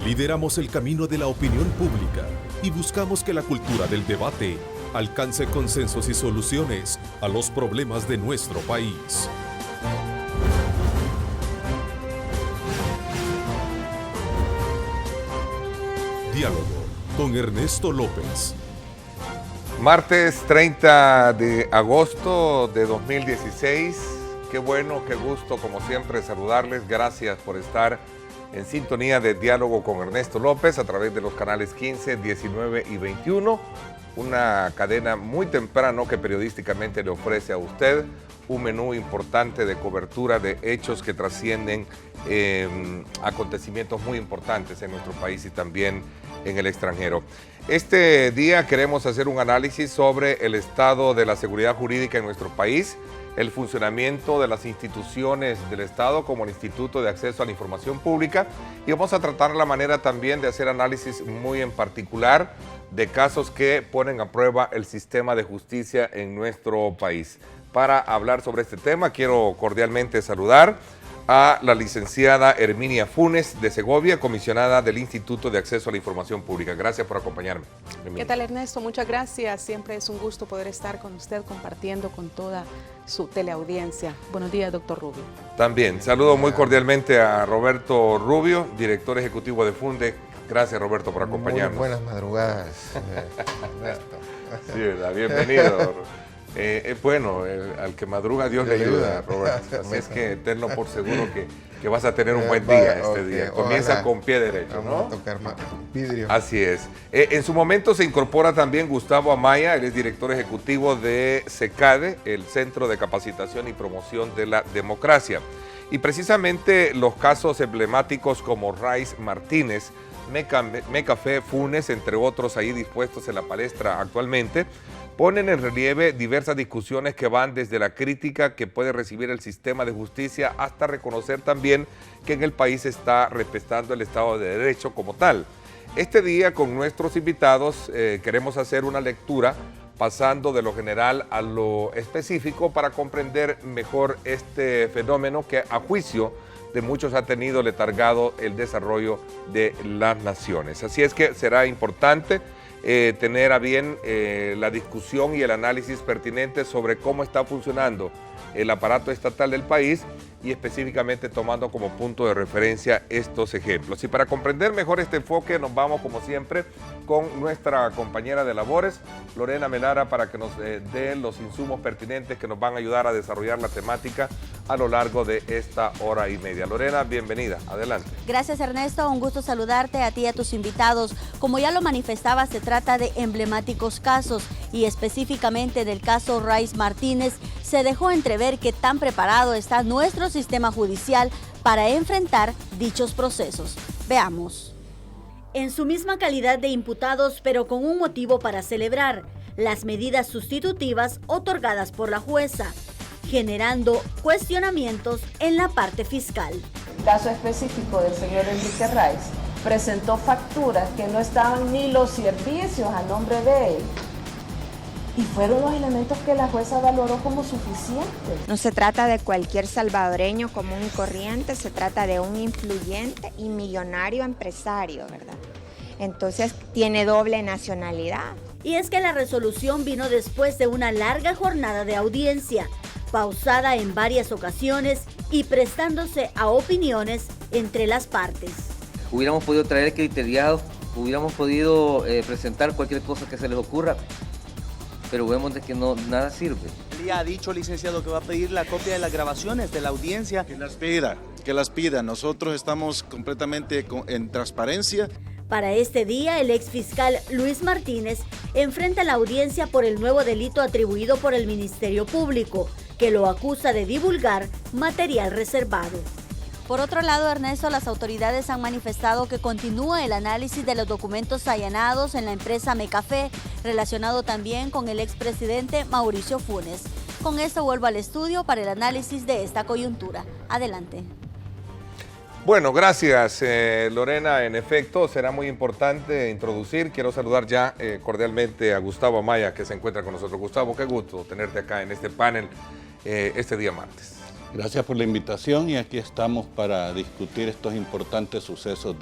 Lideramos el camino de la opinión pública y buscamos que la cultura del debate alcance consensos y soluciones a los problemas de nuestro país. Diálogo con Ernesto López. Martes 30 de agosto de 2016. Qué bueno, qué gusto, como siempre, saludarles. Gracias por estar en sintonía de Diálogo con Ernesto López a través de los canales 15, 19 y 21. Una cadena muy temprano que periodísticamente le ofrece a usted un menú importante de cobertura de hechos que trascienden acontecimientos muy importantes en nuestro país y también en el extranjero. Este día queremos hacer un análisis sobre el estado de la seguridad jurídica en nuestro país, el funcionamiento de las instituciones del Estado como el Instituto de Acceso a la Información Pública, y vamos a tratar la manera también de hacer análisis muy en particular de casos que ponen a prueba el sistema de justicia en nuestro país. Para hablar sobre este tema quiero cordialmente saludar a la licenciada Herminia Funes de Segovia, comisionada del Instituto de Acceso a la Información Pública. Gracias por acompañarme, Herminia. ¿Qué tal, Ernesto? Muchas gracias. Siempre es un gusto poder estar con usted compartiendo con toda su teleaudiencia. Buenos días, doctor Rubio. También saludo muy cordialmente a Roberto Rubio, director ejecutivo de Funde. Gracias, Roberto, por acompañarnos. Muy buenas madrugadas, Ernesto. Sí, ¿verdad? Bienvenido. Bueno, al que madruga Dios le ayuda, Roberto. Así es que tenlo por seguro que vas a tener un buen día este día. Comienza ojalá. Con pie derecho, ¿no? Vamos a tocar vidrio. Así es. En su momento se incorpora también Gustavo Amaya, él es director ejecutivo de CECADE, el Centro de Capacitación y Promoción de la Democracia. Y precisamente los casos emblemáticos como Rice Martínez, Mecafé, Funes, entre otros ahí dispuestos en la palestra actualmente, ponen en relieve diversas discusiones que van desde la crítica que puede recibir el sistema de justicia hasta reconocer también que en el país está respetando el Estado de Derecho como tal. Este día con nuestros invitados queremos hacer una lectura pasando de lo general a lo específico para comprender mejor este fenómeno que a juicio de muchos ha tenido letargado el desarrollo de las naciones. Así es que será importante tener a bien la discusión y el análisis pertinente sobre cómo está funcionando el aparato estatal del país y específicamente tomando como punto de referencia estos ejemplos. Y para comprender mejor este enfoque nos vamos como siempre con nuestra compañera de labores, Lorena Melara, para que nos dé los insumos pertinentes que nos van a ayudar a desarrollar la temática a lo largo de esta hora y media. Lorena, bienvenida, adelante. Gracias, Ernesto, un gusto saludarte a ti y a tus invitados. Como ya lo manifestaba, se trata de emblemáticos casos y específicamente del caso Rice Martínez, se dejó entrever que tan preparado está nuestro sistema judicial para enfrentar dichos procesos. Veamos. En su misma calidad de imputados, pero con un motivo para celebrar, las medidas sustitutivas otorgadas por la jueza, generando cuestionamientos en la parte fiscal. El caso específico del señor Enrique Rice presentó facturas que no estaban ni los servicios a nombre de él. Y fueron los elementos que la jueza valoró como suficientes. No se trata de cualquier salvadoreño común y corriente, se trata de un influyente y millonario empresario, ¿verdad? Entonces tiene doble nacionalidad. Y es que la resolución vino después de una larga jornada de audiencia, pausada en varias ocasiones y prestándose a opiniones entre las partes. Hubiéramos podido traer criteriados, hubiéramos podido presentar cualquier cosa que se les ocurra, pero vemos de que no, nada sirve. Ya ha dicho, licenciado, que va a pedir la copia de las grabaciones de la audiencia. Que las pida. Nosotros estamos completamente en transparencia. Para este día, el exfiscal Luis Martínez enfrenta la audiencia por el nuevo delito atribuido por el Ministerio Público, que lo acusa de divulgar material reservado. Por otro lado, Ernesto, las autoridades han manifestado que continúa el análisis de los documentos allanados en la empresa Mecafé, relacionado también con el expresidente Mauricio Funes. Con esto vuelvo al estudio para el análisis de esta coyuntura. Adelante. Bueno, gracias, Lorena. En efecto, será muy importante introducir. Quiero saludar ya cordialmente a Gustavo Amaya, que se encuentra con nosotros. Gustavo, qué gusto tenerte acá en este panel este día martes. Gracias por la invitación y aquí estamos para discutir estos importantes sucesos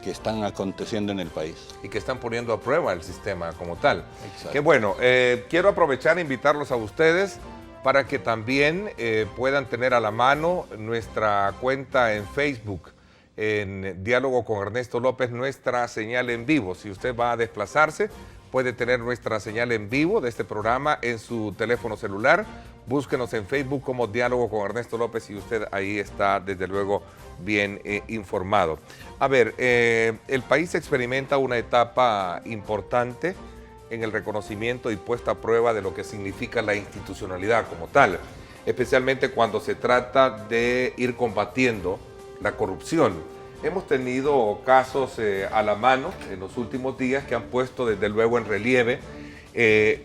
que están aconteciendo en el país. Y que están poniendo a prueba el sistema como tal. Exacto. Qué bueno. Quiero aprovechar e invitarlos a ustedes para que también puedan tener a la mano nuestra cuenta en Facebook, en Diálogo con Ernesto López, nuestra señal en vivo. Si usted va a desplazarse, puede tener nuestra señal en vivo de este programa en su teléfono celular. Búsquenos en Facebook como Diálogo con Ernesto López y usted ahí está, desde luego, bien informado. A ver, el país experimenta una etapa importante en el reconocimiento y puesta a prueba de lo que significa la institucionalidad como tal, especialmente cuando se trata de ir combatiendo la corrupción. Hemos tenido casos a la mano en los últimos días que han puesto desde luego en relieve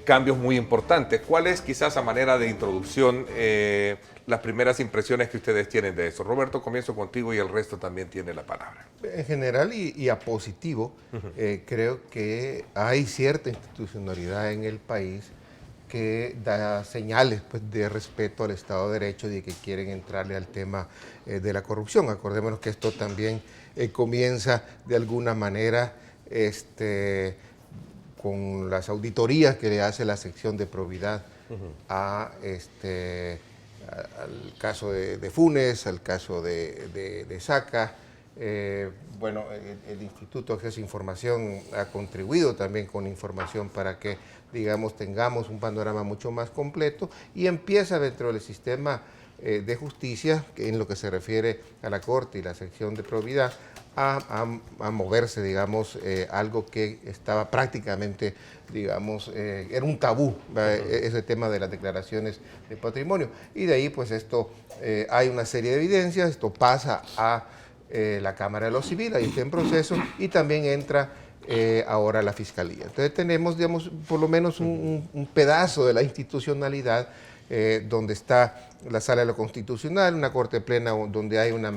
cambios muy importantes. ¿Cuál es quizás a manera de introducción las primeras impresiones que ustedes tienen de eso? Roberto, comienzo contigo y el resto también tiene la palabra. En general y a positivo, creo que hay cierta institucionalidad en el país que da señales pues, de respeto al Estado de Derecho y de que quieren entrarle al tema de la corrupción. Acordémonos que esto también comienza de alguna manera con las auditorías que le hace la sección de probidad al caso de Funes, al caso de Saca. Bueno, el Instituto de Acceso a Información ha contribuido también con información para que, digamos, tengamos un panorama mucho más completo y empieza dentro del sistema de justicia, en lo que se refiere a la Corte y la sección de probidad, a moverse, digamos, algo que estaba prácticamente, digamos, era un tabú, ese tema de las declaraciones de patrimonio. Y de ahí, pues esto, hay una serie de evidencias, esto pasa a la Cámara de lo Civil, ahí está en proceso, y también entra ahora la Fiscalía. Entonces tenemos, digamos, por lo menos un pedazo de la institucionalidad donde está la Sala de lo Constitucional, una Corte Plena donde hay una,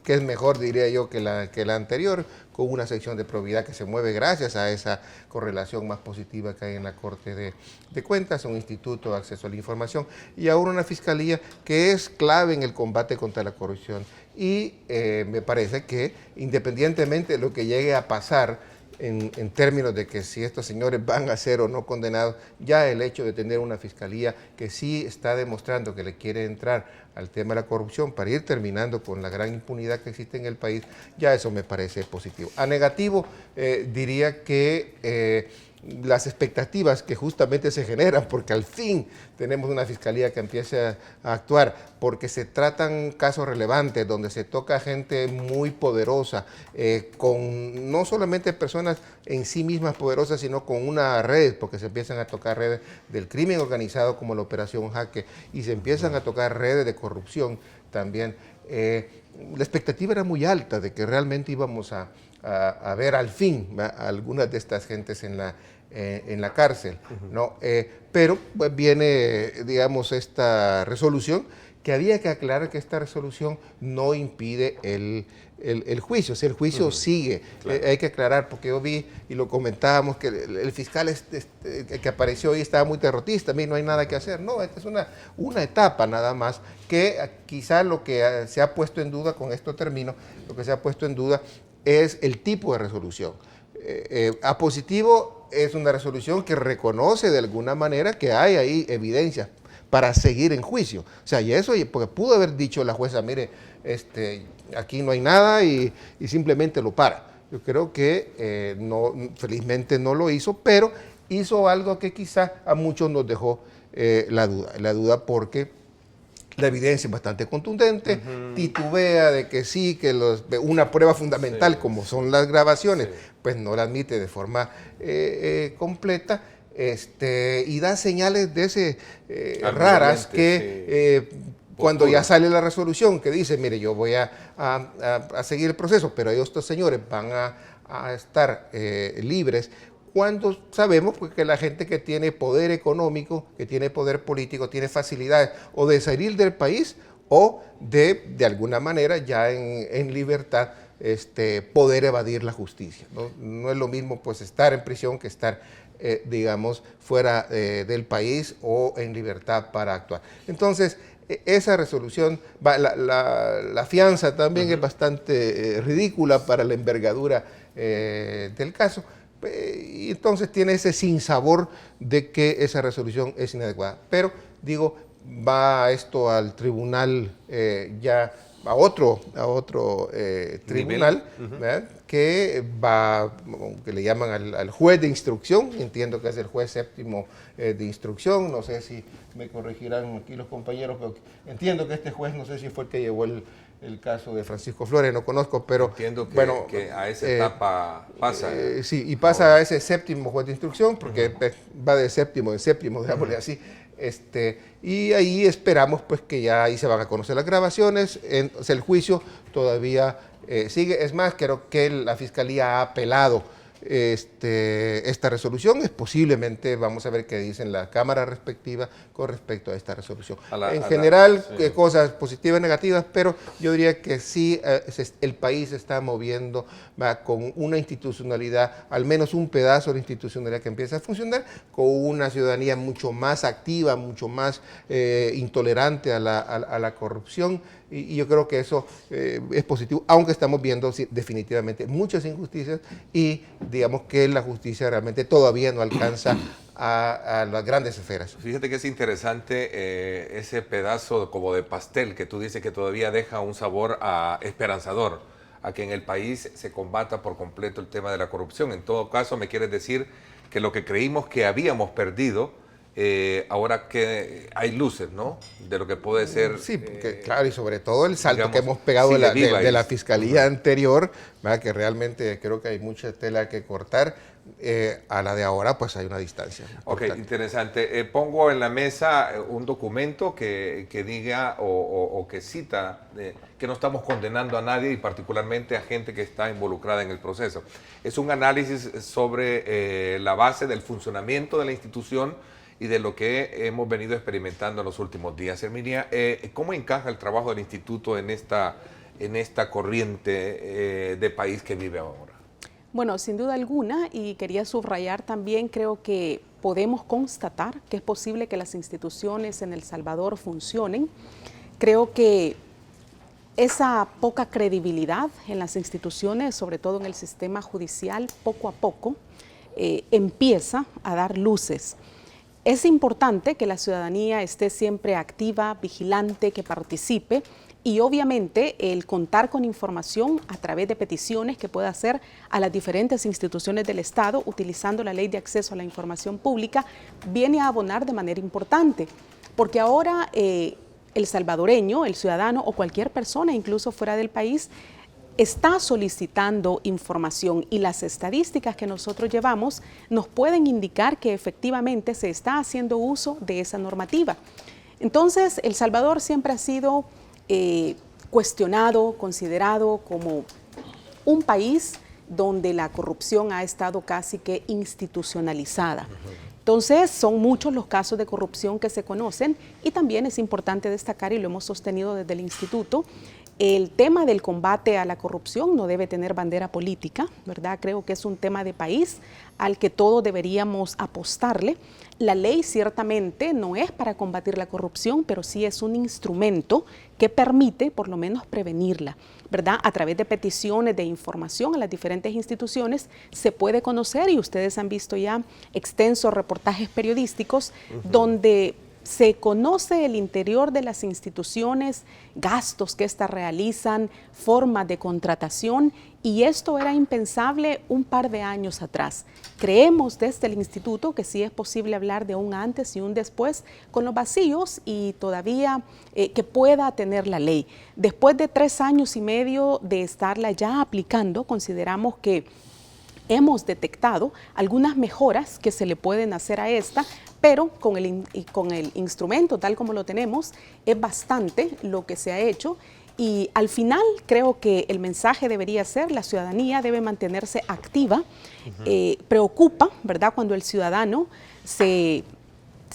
que es mejor, diría yo, que la anterior, con una sección de probidad que se mueve gracias a esa correlación más positiva que hay en la Corte de Cuentas, un instituto de acceso a la información, y ahora una Fiscalía que es clave en el combate contra la corrupción. Y me parece que, independientemente de lo que llegue a pasar, en términos de que si estos señores van a ser o no condenados, ya el hecho de tener una fiscalía que sí está demostrando que le quiere entrar al tema de la corrupción para ir terminando con la gran impunidad que existe en el país, ya eso me parece positivo. A negativo, diría que las expectativas que justamente se generan, porque al fin tenemos una fiscalía que empiece a actuar, porque se tratan casos relevantes, donde se toca gente muy poderosa, con no solamente personas en sí mismas poderosas, sino con una red, porque se empiezan a tocar redes del crimen organizado como la Operación Jaque, y se empiezan a tocar redes de corrupción también. La expectativa era muy alta de que realmente íbamos a ver al fin a algunas de estas gentes en la cárcel, ¿no? Pero pues, viene, digamos, esta resolución, que había que aclarar que esta resolución no impide el juicio, o sea, el juicio sigue. Claro. Hay que aclarar, porque yo vi y lo comentábamos, que el fiscal que apareció hoy estaba muy derrotista, a mí no hay nada que hacer. No, esta es una etapa nada más, que quizá lo que se ha puesto en duda, con esto termino, lo que se ha puesto en duda es el tipo de resolución. A positivo es una resolución que reconoce de alguna manera que hay ahí evidencia para seguir en juicio. O sea, y eso, porque pudo haber dicho la jueza, mire, aquí no hay nada y simplemente lo para. Yo creo que felizmente no lo hizo, pero hizo algo que quizá a muchos nos dejó la duda porque la evidencia es bastante contundente, titubea de que sí, que una prueba fundamental como son las grabaciones, pues no la admite de forma completa, y da señales de raras que cuando ya sale la resolución que dice, mire, yo voy a seguir el proceso, pero estos señores van a estar libres, cuando sabemos pues, que la gente que tiene poder económico, que tiene poder político, tiene facilidades o de salir del país o de alguna manera ya en libertad poder evadir la justicia. No es lo mismo pues estar en prisión que estar digamos fuera del país o en libertad para actuar. Entonces esa resolución, la fianza también es bastante ridícula para la envergadura del caso. Y entonces tiene ese sinsabor de que esa resolución es inadecuada. Pero, digo, va esto al tribunal ya a otro tribunal, que va, que le llaman al juez de instrucción, entiendo que es el juez séptimo de instrucción, no sé si me corregirán aquí los compañeros, pero entiendo que este juez, no sé si fue el que llevó el caso de Francisco Flores, no conozco, pero entiendo que, bueno, que a esa etapa pasa. Sí, y pasa a ese séptimo juez de instrucción, porque va de séptimo en séptimo, digámosle así. Y ahí esperamos pues que ya ahí se van a conocer las grabaciones, el juicio todavía sigue, es más, creo que la Fiscalía ha apelado esta resolución, posiblemente vamos a ver qué dicen la Cámara respectiva con respecto a esta resolución. En general, cosas positivas y negativas, pero yo diría que sí, el país se está moviendo con una institucionalidad, al menos un pedazo de institucionalidad que empieza a funcionar, con una ciudadanía mucho más activa, mucho más intolerante a la corrupción, y yo creo que eso es positivo, aunque estamos viendo definitivamente muchas injusticias y digamos que la justicia realmente todavía no alcanza a las grandes esferas. Fíjate que es interesante ese pedazo como de pastel que tú dices que todavía deja un sabor esperanzador, a que en el país se combata por completo el tema de la corrupción. En todo caso, me quieres decir que lo que creímos que habíamos perdido, ahora que hay luces, ¿no? De lo que puede ser... Sí, porque, claro, y sobre todo el salto, digamos, que hemos pegado de la fiscalía anterior, ¿verdad? Que realmente creo que hay mucha tela que cortar, a la de ahora pues hay una distancia. Ok, interesante. Pongo en la mesa un documento que diga o que cita que no estamos condenando a nadie y particularmente a gente que está involucrada en el proceso. Es un análisis sobre la base del funcionamiento de la institución y de lo que hemos venido experimentando en los últimos días. Herminia, ¿cómo encaja el trabajo del instituto en esta corriente de país que vive ahora? Bueno, sin duda alguna, y quería subrayar también, creo que podemos constatar que es posible que las instituciones en El Salvador funcionen. Creo que esa poca credibilidad en las instituciones, sobre todo en el sistema judicial, poco a poco empieza a dar luces. Es importante que la ciudadanía esté siempre activa, vigilante, que participe y obviamente el contar con información a través de peticiones que pueda hacer a las diferentes instituciones del Estado utilizando la Ley de Acceso a la Información Pública viene a abonar de manera importante, porque ahora el salvadoreño, el ciudadano o cualquier persona, incluso fuera del país, está solicitando información y las estadísticas que nosotros llevamos nos pueden indicar que efectivamente se está haciendo uso de esa normativa. Entonces, El Salvador siempre ha sido cuestionado, considerado como un país donde la corrupción ha estado casi que institucionalizada. Entonces, son muchos los casos de corrupción que se conocen y también es importante destacar, y lo hemos sostenido desde el instituto, el tema del combate a la corrupción no debe tener bandera política, ¿verdad? Creo que es un tema de país al que todos deberíamos apostarle. La ley ciertamente no es para combatir la corrupción, pero sí es un instrumento que permite por lo menos prevenirla, ¿verdad? A través de peticiones de información a las diferentes instituciones se puede conocer, y ustedes han visto ya extensos reportajes periodísticos donde se conoce el interior de las instituciones, gastos que éstas realizan, formas de contratación, y esto era impensable un par de años atrás. Creemos desde el instituto que sí es posible hablar de un antes y un después con los vacíos y todavía que pueda tener la ley. Después de 3 años y medio de estarla ya aplicando, consideramos que hemos detectado algunas mejoras que se le pueden hacer a esta, pero con el instrumento tal como lo tenemos, es bastante lo que se ha hecho. Y al final creo que el mensaje debería ser: la ciudadanía debe mantenerse activa. Preocupa, ¿verdad?, cuando el ciudadano se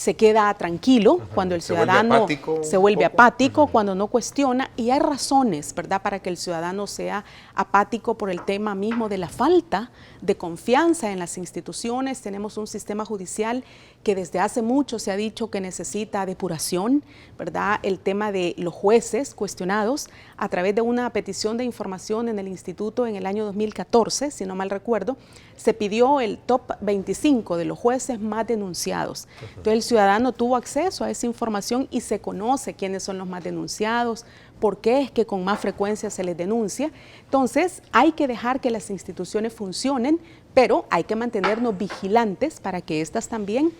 se queda tranquilo, cuando el ciudadano se vuelve apático, cuando no cuestiona, y hay razones, ¿verdad?, para que el ciudadano sea apático por el tema mismo de la falta de confianza en las instituciones. Tenemos un sistema judicial que desde hace mucho se ha dicho que necesita depuración, ¿verdad? El tema de los jueces cuestionados a través de una petición de información en el instituto en el año 2014, si no mal recuerdo, se pidió el top 25 de los jueces más denunciados. Entonces el ciudadano tuvo acceso a esa información y se conoce quiénes son los más denunciados, por qué es que con más frecuencia se les denuncia. Entonces hay que dejar que las instituciones funcionen, pero hay que mantenernos vigilantes para que éstas también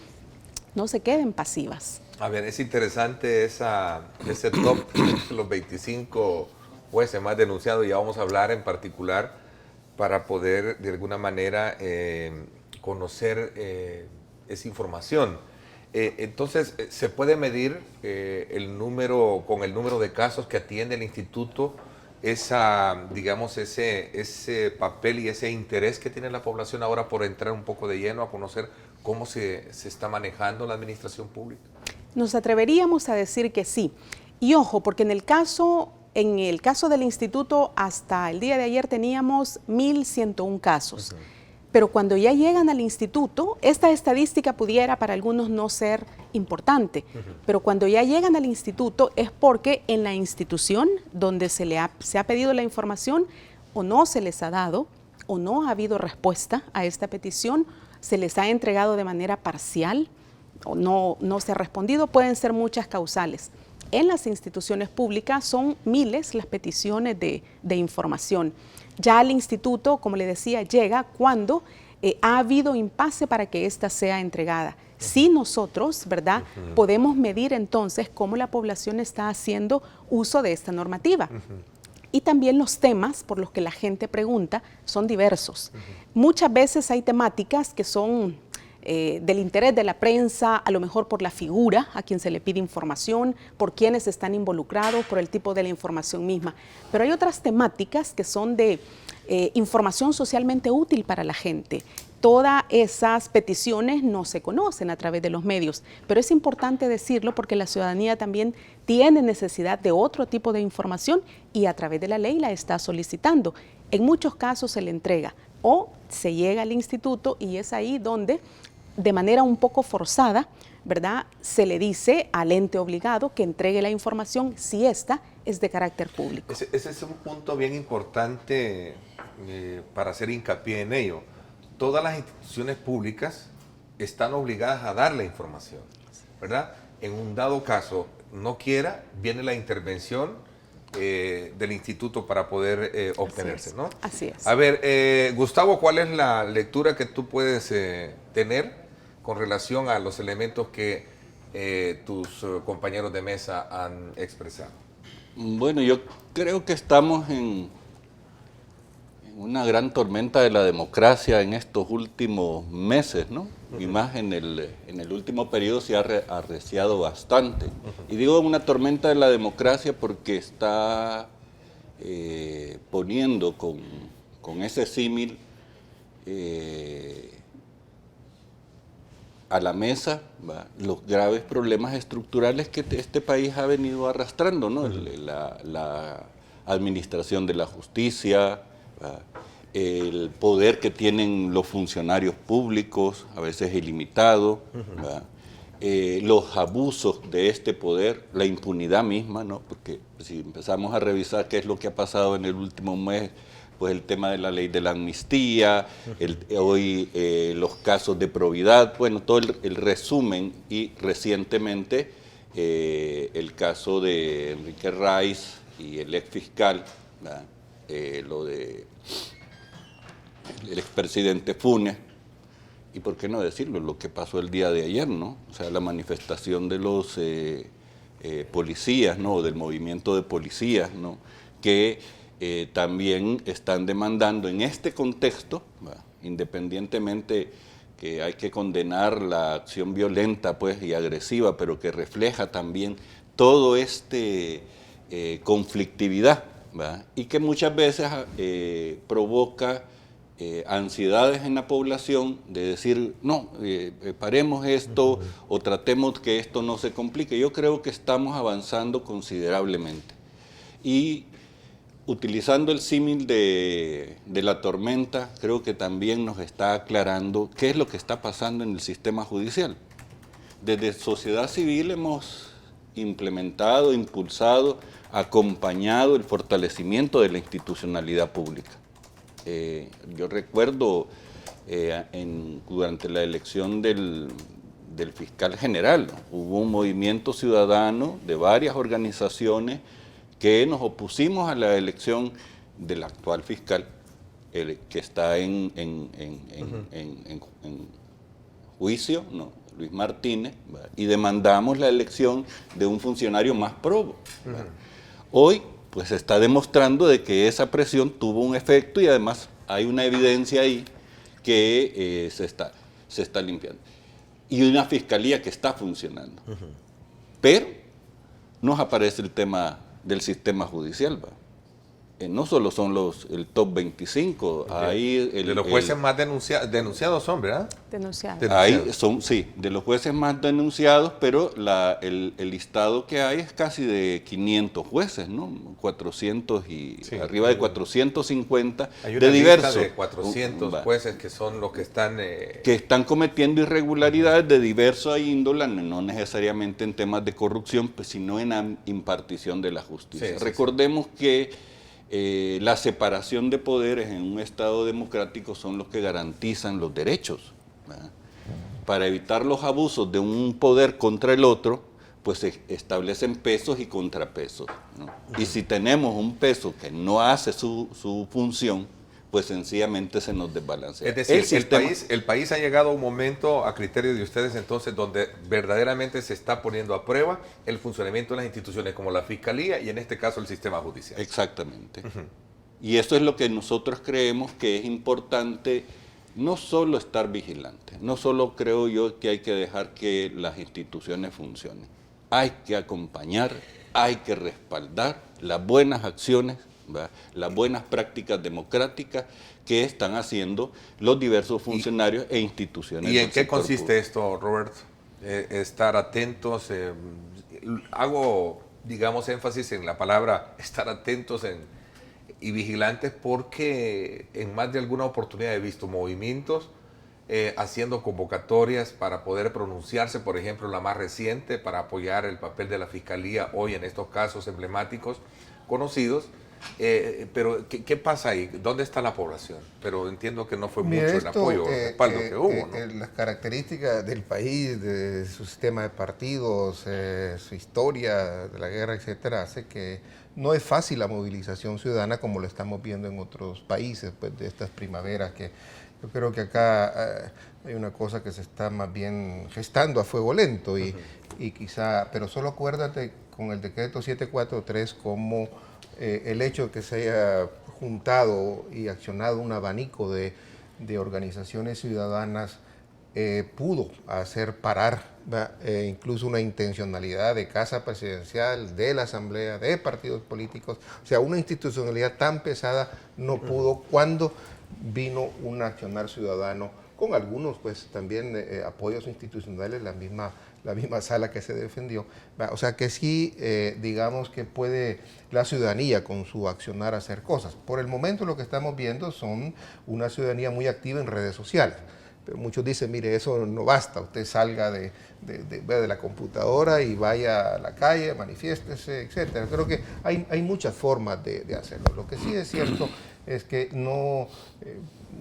no se queden pasivas. A ver, es interesante ese top, los 25 jueces más denunciados, ya vamos a hablar en particular para poder de alguna manera conocer esa información. Entonces, ¿se puede medir con el número de casos que atiende el instituto, digamos, ese papel y ese interés que tiene la población ahora por entrar un poco de lleno a conocer cómo se está manejando la administración pública? Nos atreveríamos a decir que sí. Y ojo, porque en el caso del instituto hasta el día de ayer teníamos 1.101 casos. Pero cuando ya llegan al instituto, esta estadística pudiera para algunos no ser importante, pero cuando ya llegan al instituto es porque en la institución donde se ha pedido la información o no se les ha dado o no ha habido respuesta a esta petición, se les ha entregado de manera parcial o no se ha respondido, pueden ser muchas causales. En las instituciones públicas son miles las peticiones de información. Ya al instituto, como le decía, llega cuando ha habido impasse para que ésta sea entregada. Si nosotros, ¿verdad?, podemos medir entonces cómo la población está haciendo uso de esta normativa. Y también los temas por los que la gente pregunta son diversos. Muchas veces hay temáticas que son del interés de la prensa, a lo mejor por la figura a quien se le pide información, por quienes están involucrados, por el tipo de la información misma. Pero hay otras temáticas que son de información socialmente útil para la gente. Todas esas peticiones no se conocen a través de los medios, pero es importante decirlo porque la ciudadanía también tiene necesidad de otro tipo de información y a través de la ley la está solicitando. En muchos casos se le entrega o se llega al instituto y es ahí donde de manera un poco forzada, ¿verdad?, se le dice al ente obligado que entregue la información si esta es de carácter público. Ese es un punto bien importante para hacer hincapié en ello. Todas las instituciones públicas están obligadas a dar la información, ¿verdad? En un dado caso no quiera, viene la intervención del instituto para poder obtenerse, ¿no? Así es. A ver, Gustavo, ¿cuál es la lectura que tú puedes tener con relación a los elementos que tus compañeros de mesa han expresado? Bueno, yo creo que estamos en una gran tormenta de la democracia en estos últimos meses, ¿no? Y más en el último periodo se ha arreciado bastante. Y digo una tormenta de la democracia porque está poniendo con ese símil a la mesa los graves problemas estructurales que este país ha venido arrastrando, ¿no? La administración de la justicia, el poder que tienen los funcionarios públicos, a veces ilimitado, los abusos de este poder, la impunidad misma, ¿no? Porque si empezamos a revisar qué es lo que ha pasado en el último mes, pues el tema de la ley de la amnistía, hoy los casos de probidad, bueno, todo el resumen y recientemente el caso de Enrique Rice y el ex fiscal, lo de el expresidente Funes, y por qué no decirlo, lo que pasó el día de ayer, ¿no? O sea, la manifestación de los policías, ¿no? Del movimiento de policías, ¿no? Que también están demandando en este contexto, independientemente que hay que condenar la acción violenta pues, y agresiva, pero que refleja también todo conflictividad, ¿verdad? Y que muchas veces provoca ansiedades en la población de decir, no, paremos esto o tratemos que esto no se complique. Yo creo que estamos avanzando considerablemente. Y utilizando el símil de la tormenta, creo que también nos está aclarando qué es lo que está pasando en el sistema judicial. Desde sociedad civil hemos implementado, impulsado, acompañado el fortalecimiento de la institucionalidad pública. Yo recuerdo durante la elección del fiscal general, hubo un movimiento ciudadano de varias organizaciones que nos opusimos a la elección del actual fiscal, que está en juicio, ¿no? Luis Martínez, ¿verdad? Y demandamos la elección de un funcionario más probo. Hoy pues se está demostrando de que esa presión tuvo un efecto y además hay una evidencia ahí que se está limpiando. Y una fiscalía que está funcionando. Pero nos aparece el tema del sistema judicial, ¿va? No solo son el top 25, ahí de los jueces más denunciados son, ¿verdad? Denunciados. Ahí son, sí, de los jueces más denunciados, pero el listado que hay es casi de 500 jueces, ¿no? 400 y arriba de 450 hay una de diversos. Lista de 400 jueces que son los que están... que están cometiendo irregularidades de diversa índole, no necesariamente en temas de corrupción, pues, sino en la impartición de la justicia. Recordemos que la separación de poderes en un Estado democrático son los que garantizan los derechos, ¿verdad? Para evitar los abusos de un poder contra el otro, pues se establecen pesos y contrapesos, ¿no? Y si tenemos un peso que no hace su función, pues sencillamente se nos desbalancea. Es decir, el país ha llegado a un momento, a criterio de ustedes entonces, donde verdaderamente se está poniendo a prueba el funcionamiento de las instituciones como la Fiscalía y en este caso el sistema judicial. Exactamente. Y eso es lo que nosotros creemos que es importante, no solo estar vigilantes, no solo creo yo que hay que dejar que las instituciones funcionen, hay que acompañar, hay que respaldar las buenas acciones, ¿verdad? Las buenas prácticas democráticas que están haciendo los diversos funcionarios e instituciones. ¿Y en qué consiste esto, Robert? Estar atentos, hago, digamos, énfasis en la palabra estar atentos y vigilantes porque en más de alguna oportunidad he visto movimientos haciendo convocatorias para poder pronunciarse, por ejemplo, la más reciente, para apoyar el papel de la Fiscalía hoy en estos casos emblemáticos conocidos. Pero ¿qué pasa ahí? ¿Dónde está la población? Pero entiendo que no fue mucho el apoyo, el respaldo que hubo, ¿no? Las características del país, de su sistema de partidos, su historia de la guerra, etcétera, hace que no es fácil la movilización ciudadana como lo estamos viendo en otros países, pues, de estas primaveras que yo creo que acá hay una cosa que se está más bien gestando a fuego lento y quizá, pero solo acuérdate con el decreto 743 como el hecho de que se haya juntado y accionado un abanico de organizaciones ciudadanas pudo hacer parar incluso una intencionalidad de Casa Presidencial, de la Asamblea, de partidos políticos. O sea, una institucionalidad tan pesada no pudo cuando vino un accionar ciudadano con algunos pues también apoyos institucionales, la misma sala que se defendió. O sea que sí, digamos que puede la ciudadanía con su accionar hacer cosas. Por el momento lo que estamos viendo son una ciudadanía muy activa en redes sociales. Pero muchos dicen, mire, eso no basta, usted salga de la computadora y vaya a la calle, manifiéstese, etcétera. Creo que hay muchas formas de hacerlo. Lo que sí es cierto es que no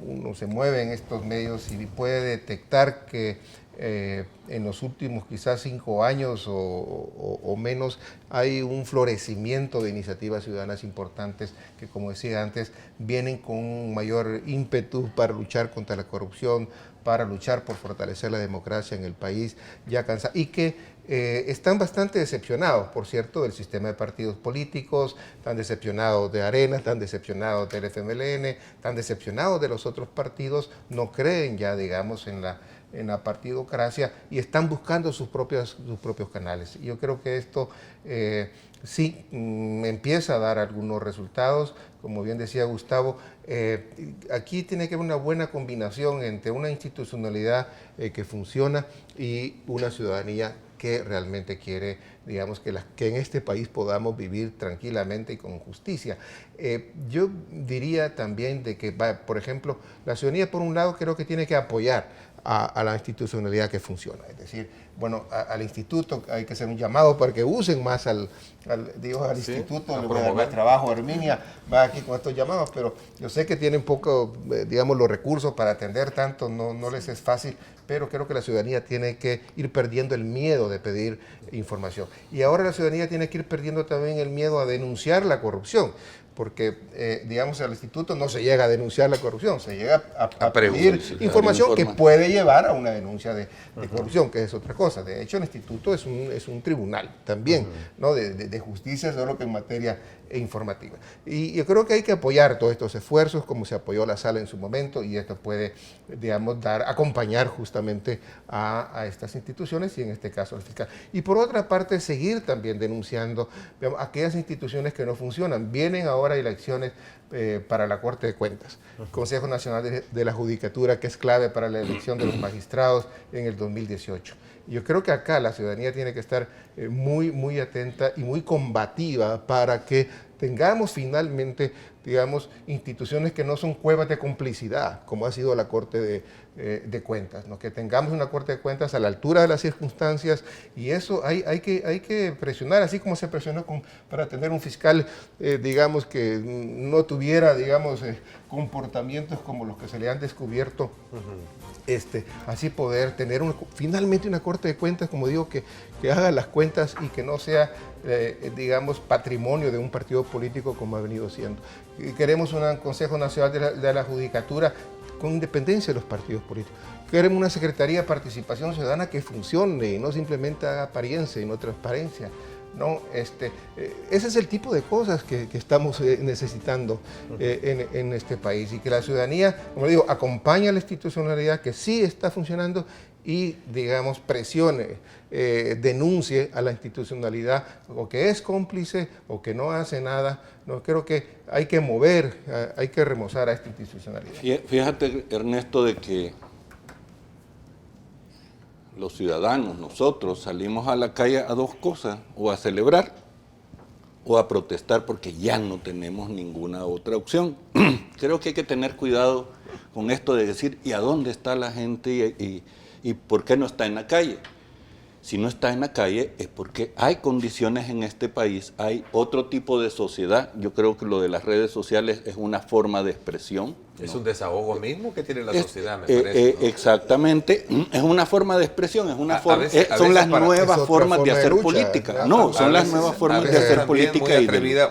uno se mueve en estos medios y puede detectar que en los últimos quizás 5 años o menos hay un florecimiento de iniciativas ciudadanas importantes que, como decía antes, vienen con un mayor ímpetu para luchar contra la corrupción, para luchar por fortalecer la democracia en el país, ya cansados, y que están bastante decepcionados, por cierto, del sistema de partidos políticos, están decepcionados de Arena, están decepcionados del FMLN, están decepcionados de los otros partidos, no creen ya, digamos, en la partidocracia y están buscando sus propios canales. Yo creo que esto sí empieza a dar algunos resultados. como bien decía Gustavo, aquí tiene que haber una buena combinación entre una institucionalidad que funciona y una ciudadanía que realmente quiere, digamos, que en este país podamos vivir tranquilamente y con justicia. Yo diría también de que, por ejemplo, la ciudadanía por un lado creo que tiene que apoyar a la institucionalidad que funciona, es decir, bueno, al instituto hay que hacer un llamado para que usen más al instituto, le voy a dar más trabajo a Herminia, va aquí con estos llamados, pero yo sé que tienen poco, digamos, los recursos para atender tanto, no les es fácil, pero creo que la ciudadanía tiene que ir perdiendo el miedo de pedir información. Y ahora la ciudadanía tiene que ir perdiendo también el miedo a denunciar la corrupción, porque, digamos, al instituto no se llega a denunciar la corrupción, se llega a pedir información que puede llevar a una denuncia de corrupción, que es otra cosa. De hecho, el instituto es un tribunal también, ¿no? de justicia, solo que en materia informativa. Y yo creo que hay que apoyar todos estos esfuerzos, como se apoyó la sala en su momento, y esto puede, digamos, acompañar justamente a estas instituciones, y en este caso al fiscal. Y por otra parte, seguir también denunciando, digamos, aquellas instituciones que no funcionan. Vienen ahora elecciones para la Corte de Cuentas, Consejo Nacional de la Judicatura, que es clave para la elección de los magistrados en el 2018. Yo creo que acá la ciudadanía tiene que estar muy atenta y muy combativa para que tengamos finalmente, digamos, instituciones que no son cuevas de complicidad, como ha sido la Corte de Cuentas, ¿no? Que tengamos una Corte de Cuentas a la altura de las circunstancias, y eso hay que presionar, así como se presionó para tener un fiscal, digamos, que no tuviera, digamos, comportamientos como los que se le han descubierto. Así poder tener finalmente una Corte de Cuentas, como digo, que haga las cuentas y que no sea, digamos, patrimonio de un partido político como ha venido siendo. Queremos un Consejo Nacional de la Judicatura con independencia de los partidos políticos. Queremos una Secretaría de Participación Ciudadana que funcione y no simplemente haga apariencia y no transparencia. ¿No? Ese es el tipo de cosas que estamos necesitando en este país, y que la ciudadanía, como digo, acompañe a la institucionalidad que sí está funcionando y, digamos, presione, denuncie a la institucionalidad o que es cómplice o que no hace nada. No, creo que hay que mover, hay que remozar a esta institucionalidad. Fíjate, Ernesto, de que los ciudadanos, nosotros, salimos a la calle a dos cosas: o a celebrar o a protestar, porque ya no tenemos ninguna otra opción. Creo que hay que tener cuidado con esto de decir, ¿y a dónde está la gente y por qué no está en la calle? Si no está en la calle es porque hay condiciones en este país, hay otro tipo de sociedad. Yo creo que lo de las redes sociales es una forma de expresión, ¿no? Es un desahogo mismo que tiene la sociedad, me parece, ¿no? Exactamente, es una forma de expresión, son las nuevas formas de hacer política. No, son las nuevas formas de hacer política.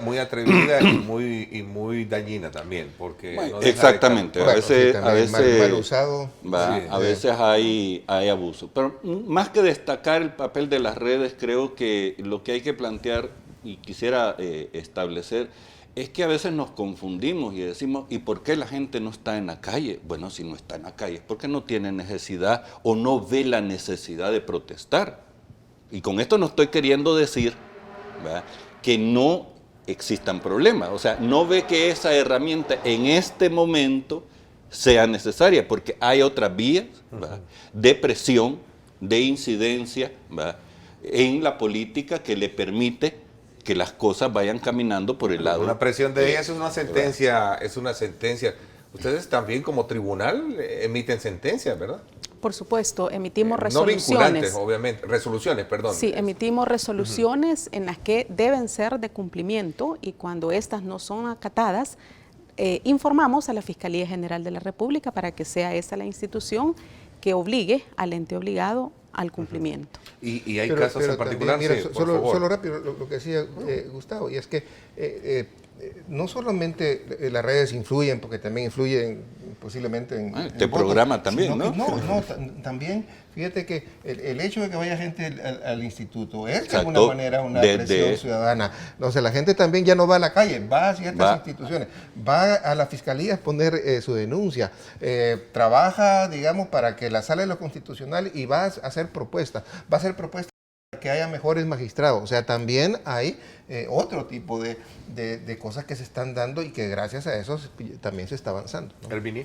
Muy atrevida y muy dañina también, porque bueno, exactamente, a veces mal usado. A veces hay abuso. Pero más que destacar el papel de las redes, creo que lo que hay que plantear y quisiera establecer es que a veces nos confundimos y decimos, ¿y por qué la gente no está en la calle? Bueno, si no está en la calle es porque no tiene necesidad o no ve la necesidad de protestar. Y con esto no estoy queriendo decir, ¿verdad?, que no existan problemas. O sea, no ve que esa herramienta en este momento sea necesaria, porque hay otras vías, ¿verdad?, de presión, de incidencia, ¿verdad?, en la política que le permite que las cosas vayan caminando por el lado. Una presión de ella es una sentencia, Ustedes también como tribunal emiten sentencias, ¿verdad? Por supuesto, emitimos resoluciones. No vinculantes, obviamente, resoluciones, perdón. Sí, emitimos resoluciones en las que deben ser de cumplimiento, y cuando estas no son acatadas, informamos a la Fiscalía General de la República para que sea esa la institución que obligue al ente obligado al cumplimiento. Y hay casos en particular, mira, sí, solo rápido lo que decía Gustavo, y es que no solamente las redes influyen, porque también influyen posiblemente en programa votos, también, ¿no? También, fíjate que el hecho de que vaya gente al instituto es Exacto, de alguna manera una presión ciudadana. No sé, la gente también ya no va a la calle, va a ciertas instituciones, va a la fiscalía a exponer su denuncia, trabaja, digamos, para que la sala de lo constitucional, y va a hacer propuestas, que haya mejores magistrados. O sea, también hay otro tipo de cosas que se están dando y que gracias a eso también se está avanzando, ¿no? Elvini.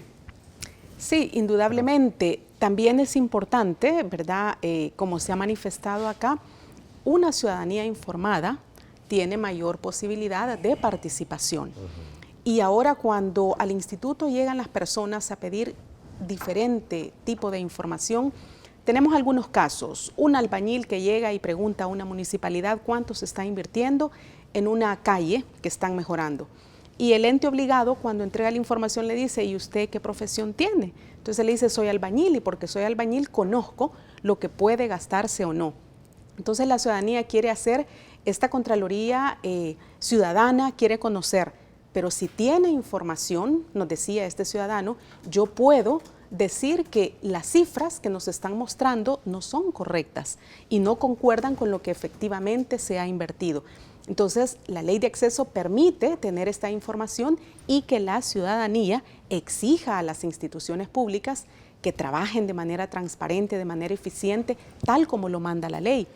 Sí, indudablemente. También es importante, ¿verdad? Como se ha manifestado acá, una ciudadanía informada tiene mayor posibilidad de participación. Y ahora cuando al instituto llegan las personas a pedir diferente tipo de información, tenemos algunos casos. Un albañil que llega y pregunta a una municipalidad cuánto se está invirtiendo en una calle que están mejorando. Y el ente obligado, cuando entrega la información, le dice, ¿y usted qué profesión tiene? Entonces le dice, soy albañil, y porque soy albañil conozco lo que puede gastarse o no. Entonces la ciudadanía quiere hacer esta Contraloría ciudadana, quiere conocer, pero si tiene información, nos decía este ciudadano, yo puedo decir que las cifras que nos están mostrando no son correctas y no concuerdan con lo que efectivamente se ha invertido. Entonces, la ley de acceso permite tener esta información y que la ciudadanía exija a las instituciones públicas que trabajen de manera transparente, de manera eficiente, tal como lo manda la ley.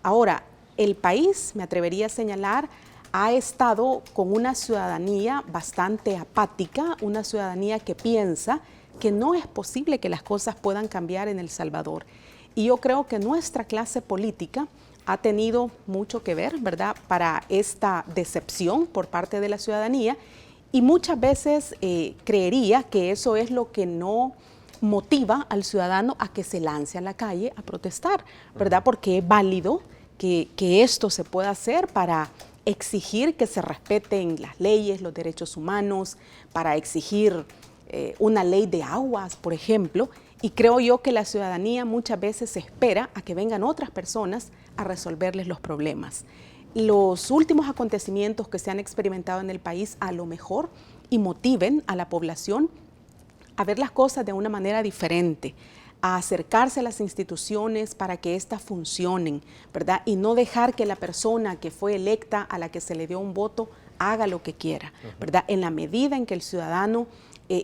Ahora, el país, me atrevería a señalar, ha estado con una ciudadanía bastante apática, una ciudadanía que piensa que no es posible que las cosas puedan cambiar en El Salvador. Y yo creo que nuestra clase política ha tenido mucho que ver, ¿verdad?, para esta decepción por parte de la ciudadanía, y muchas veces creería que eso es lo que no motiva al ciudadano a que se lance a la calle a protestar, ¿verdad?, porque es válido que esto se pueda hacer para exigir que se respeten las leyes, los derechos humanos, para exigir una ley de aguas, por ejemplo, y creo yo que la ciudadanía muchas veces espera a que vengan otras personas a resolverles los problemas. Los últimos acontecimientos que se han experimentado en el país a lo mejor y motiven a la población a ver las cosas de una manera diferente, a acercarse a las instituciones para que éstas funcionen, ¿verdad? Y no dejar que la persona que fue electa, a la que se le dio un voto, haga lo que quiera, ¿verdad? En la medida en que el ciudadano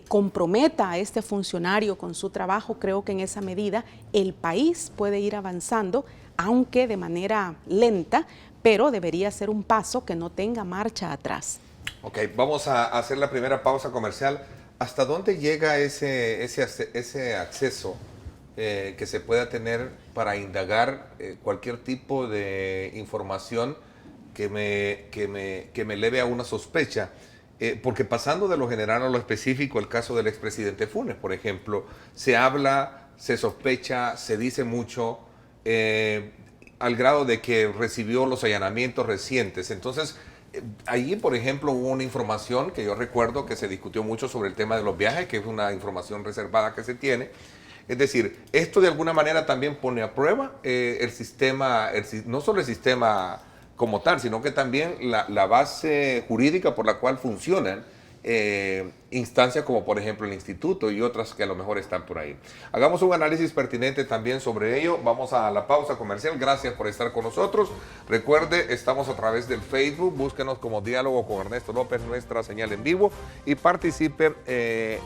comprometa a este funcionario con su trabajo, creo que en esa medida el país puede ir avanzando, aunque de manera lenta, pero debería ser un paso que no tenga marcha atrás. Ok, vamos a hacer la primera pausa comercial. ¿Hasta dónde llega ese acceso que se pueda tener para indagar cualquier tipo de información que me eleve a una sospecha? Porque pasando de lo general a lo específico, el caso del expresidente Funes, por ejemplo, se habla, se sospecha, se dice mucho, al grado de que recibió los allanamientos recientes. Entonces, allí, por ejemplo, hubo una información que yo recuerdo que se discutió mucho sobre el tema de los viajes, que es una información reservada que se tiene. Es decir, esto de alguna manera también pone a prueba el sistema, no solo el sistema como tal, sino que también la base jurídica por la cual funcionan instancias como por ejemplo el instituto y otras que a lo mejor están por ahí. Hagamos un análisis pertinente también sobre ello. Vamos a la pausa comercial. Gracias por estar con nosotros. Recuerde, estamos a través del Facebook. Búsquenos como Diálogo con Ernesto López, nuestra señal en vivo, y participe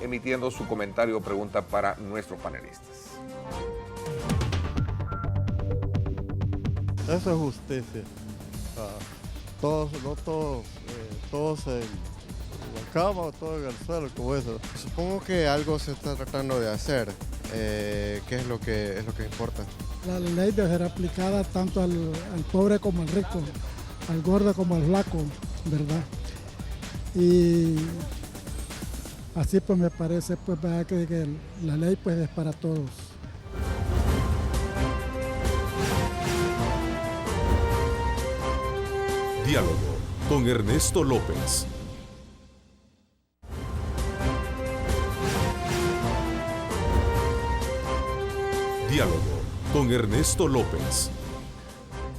emitiendo su comentario o pregunta para nuestros panelistas. Eso es justicia. Todos en la cama o todos en el suelo, como eso. Supongo que algo se está tratando de hacer. ¿Qué es lo que importa? La ley debe ser aplicada tanto al pobre como al rico, al gordo como al flaco, ¿verdad? Y así pues me parece pues, que la ley pues es para todos. Diálogo con Ernesto López. Diálogo con Ernesto López.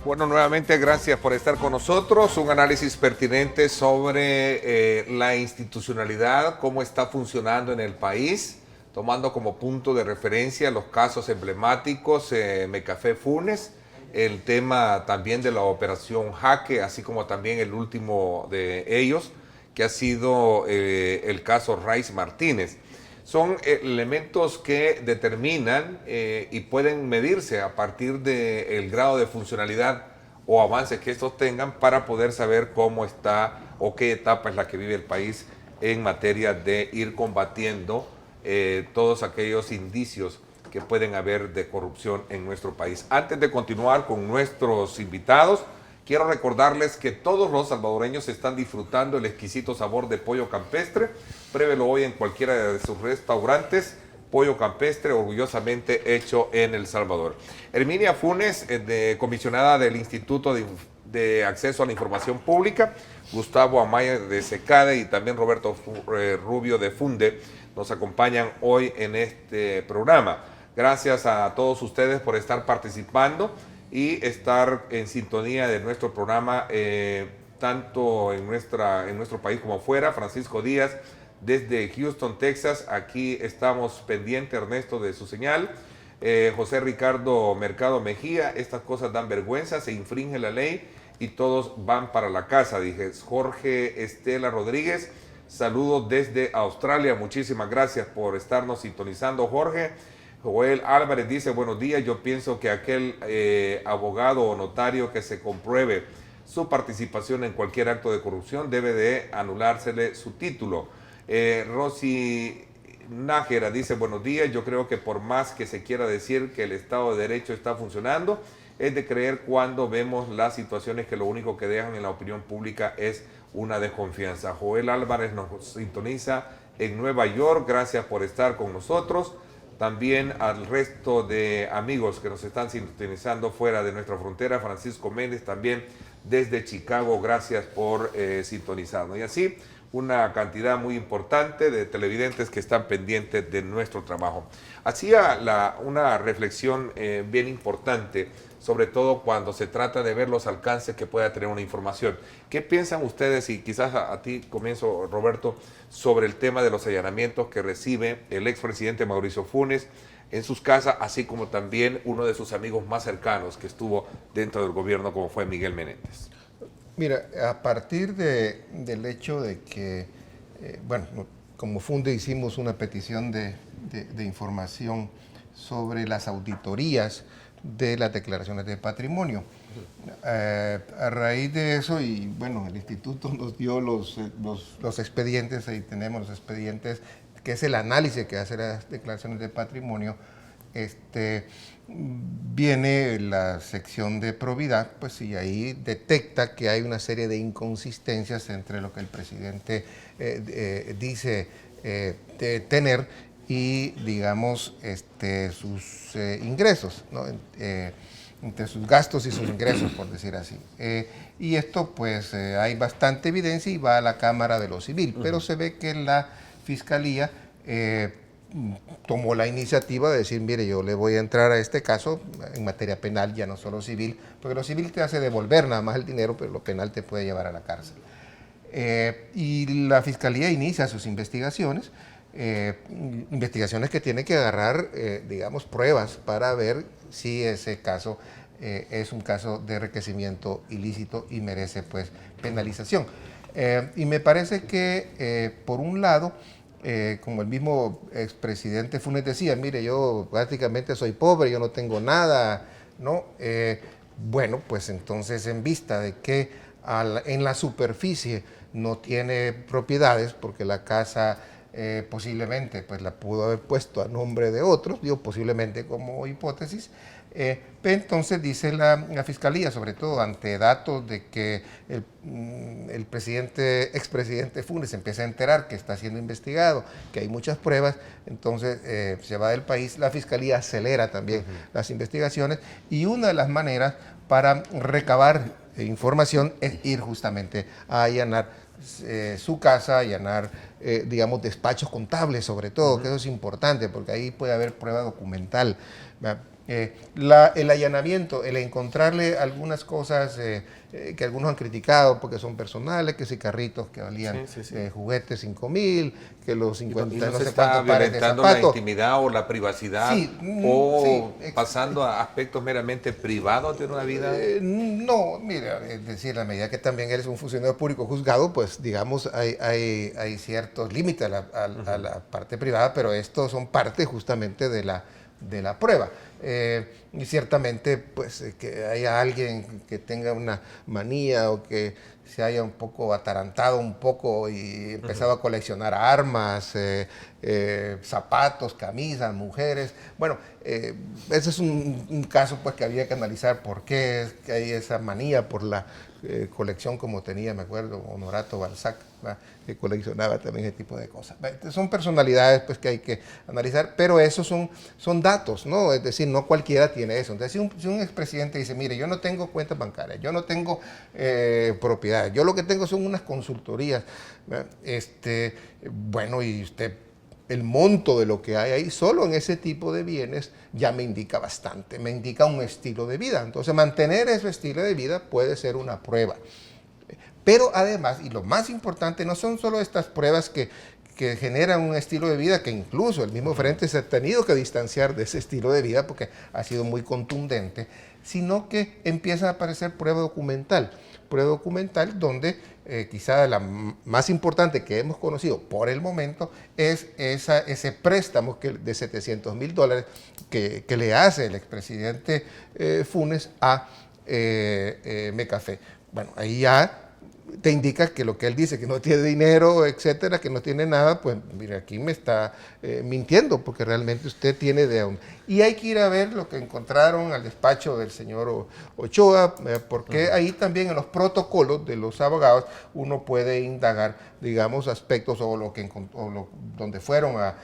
Bueno, nuevamente gracias por estar con nosotros. Un análisis pertinente sobre la institucionalidad, cómo está funcionando en el país, tomando como punto de referencia los casos emblemáticos, Mecafé Funes, el tema también de la operación Jaque, así como también el último de ellos, que ha sido el caso Rice Martínez. Son elementos que determinan y pueden medirse a partir del grado de funcionalidad o avances que estos tengan para poder saber cómo está o qué etapa es la que vive el país en materia de ir combatiendo todos aquellos indicios que pueden haber de corrupción en nuestro país. Antes de continuar con nuestros invitados, quiero recordarles que todos los salvadoreños están disfrutando el exquisito sabor de pollo campestre. Pruébelo hoy en cualquiera de sus restaurantes. Pollo campestre, orgullosamente hecho en El Salvador. Herminia Funes, comisionada del Instituto de Acceso a la Información Pública, Gustavo Amaya de SECADE y también Roberto Rubio de Funde nos acompañan hoy en este programa. Gracias a todos ustedes por estar participando y estar en sintonía de nuestro programa, tanto en nuestro país como fuera. Francisco Díaz, desde Houston, Texas, aquí estamos pendientes, Ernesto, de su señal. José Ricardo Mercado Mejía, estas cosas dan vergüenza, se infringe la ley y todos van para la casa, dije. Jorge Estela Rodríguez, saludos desde Australia, muchísimas gracias por estarnos sintonizando, Jorge. Joel Álvarez dice, buenos días, yo pienso que aquel abogado o notario que se compruebe su participación en cualquier acto de corrupción debe de anulársele su título. Rosy Nájera dice, buenos días, yo creo que por más que se quiera decir que el Estado de Derecho está funcionando, es de creer cuando vemos las situaciones que lo único que dejan en la opinión pública es una desconfianza. Joel Álvarez nos sintoniza en Nueva York, gracias por estar con nosotros. También al resto de amigos que nos están sintonizando fuera de nuestra frontera, Francisco Méndez también desde Chicago, gracias por sintonizarnos. Y así, una cantidad muy importante de televidentes que están pendientes de nuestro trabajo. Hacía una reflexión bien importante, sobre todo cuando se trata de ver los alcances que pueda tener una información. ¿Qué piensan ustedes, y quizás a ti comienzo, Roberto, sobre el tema de los allanamientos que recibe el expresidente Mauricio Funes en sus casas, así como también uno de sus amigos más cercanos que estuvo dentro del gobierno, como fue Miguel Menéndez? Mira, a partir del hecho de que, bueno, como Funde hicimos una petición de información sobre las auditorías de las declaraciones de patrimonio. A raíz de eso, y bueno, el instituto nos dio los expedientes, ahí tenemos los expedientes, que es el análisis que hace las declaraciones de patrimonio. Viene la sección de probidad, pues, y ahí detecta que hay una serie de inconsistencias entre lo que el presidente dice tener y, digamos, sus ingresos, ¿no? Entre sus gastos y sus ingresos, por decir así. Y esto, pues, hay bastante evidencia y va a la Cámara de lo Civil, pero se ve que la Fiscalía tomó la iniciativa de decir, mire, yo le voy a entrar a este caso en materia penal, ya no solo civil, porque lo civil te hace devolver nada más el dinero, pero lo penal te puede llevar a la cárcel. Y la Fiscalía inicia sus investigaciones, investigaciones que tienen que agarrar, digamos, pruebas para ver si ese caso es un caso de enriquecimiento ilícito y merece, pues, penalización. Y me parece que, por un lado, como el mismo expresidente Funes decía, mire, yo prácticamente soy pobre, yo no tengo nada, ¿no? Bueno, pues entonces, en vista de que en la superficie no tiene propiedades, porque la casa posiblemente pues la pudo haber puesto a nombre de otros, digo posiblemente como hipótesis, entonces dice la Fiscalía, sobre todo ante datos de que el expresidente Funes empieza a enterar que está siendo investigado, que hay muchas pruebas, entonces se va del país. La Fiscalía acelera también las investigaciones, y una de las maneras para recabar información es ir justamente a allanar su casa, allanar, digamos, despachos contables, sobre todo, que eso es importante, porque ahí puede haber prueba documental. El allanamiento, el encontrarle algunas cosas que algunos han criticado porque son personales, que si carritos que valían juguetes 5,000, que los 50 y no no se sé está cuántos pares de violentando la zapatos. intimidad o la privacidad pasando a aspectos meramente privados de una vida. No, mira, es decir, a medida que también eres un funcionario público juzgado, pues digamos hay ciertos límites a la parte privada, pero estos son parte justamente de la prueba. Y ciertamente pues que haya alguien que tenga una manía o que se haya un poco atarantado un poco y empezado a coleccionar armas, zapatos, camisas, mujeres. Bueno, ese es un caso pues que había que analizar por qué es que hay esa manía por la colección como tenía, me acuerdo, Honorato Balzac, que coleccionaba también ese tipo de cosas. Son personalidades pues que hay que analizar, pero esos son datos, ¿no? Es decir, no cualquiera tiene eso. Entonces, si un expresidente dice, mire, yo no tengo cuentas bancarias, yo no tengo propiedades, yo lo que tengo son unas consultorías, bueno, y usted, el monto de lo que hay ahí, solo en ese tipo de bienes, ya me indica bastante, me indica un estilo de vida. Entonces, mantener ese estilo de vida puede ser una prueba. Pero además, y lo más importante, no son solo estas pruebas que generan un estilo de vida que incluso el mismo Frente se ha tenido que distanciar de ese estilo de vida porque ha sido muy contundente, sino que empieza a aparecer prueba documental donde quizá la más importante que hemos conocido por el momento es ese préstamo de $700,000 que le hace el expresidente Funes a Mecafé. Bueno, ahí ya te indica que lo que él dice, que no tiene dinero, etcétera, que no tiene nada, pues mire, aquí me está mintiendo, porque realmente usted tiene de dónde. Y hay que ir a ver lo que encontraron al despacho del señor Ochoa, porque ahí también en los protocolos de los abogados uno puede indagar, digamos, aspectos donde fueron a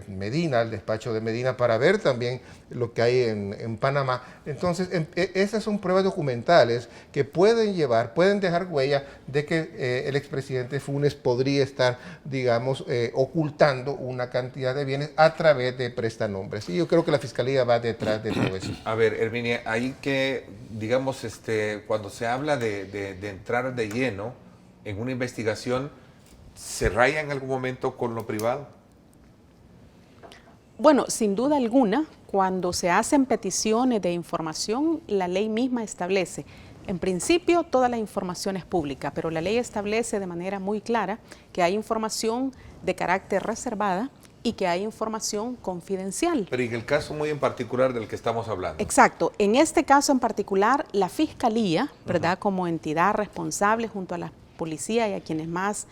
Medina, al despacho de Medina, para ver también lo que hay en Panamá. Entonces, esas son pruebas documentales que pueden dejar huella de que el expresidente Funes podría estar, digamos, ocultando una cantidad de bienes a través de prestanombres. Y yo creo que la Fiscalía va detrás de todo eso. A ver, Herminia, ahí que, digamos, cuando se habla de entrar de lleno en una investigación, ¿se raya en algún momento con lo privado? Bueno, sin duda alguna, cuando se hacen peticiones de información, la ley misma establece, en principio, toda la información es pública, pero la ley establece de manera muy clara que hay información de carácter reservada y que hay información confidencial. Pero en el caso muy en particular del que estamos hablando. Exacto. En este caso en particular, la Fiscalía, ¿verdad?, como entidad responsable junto a la policía y a quienes más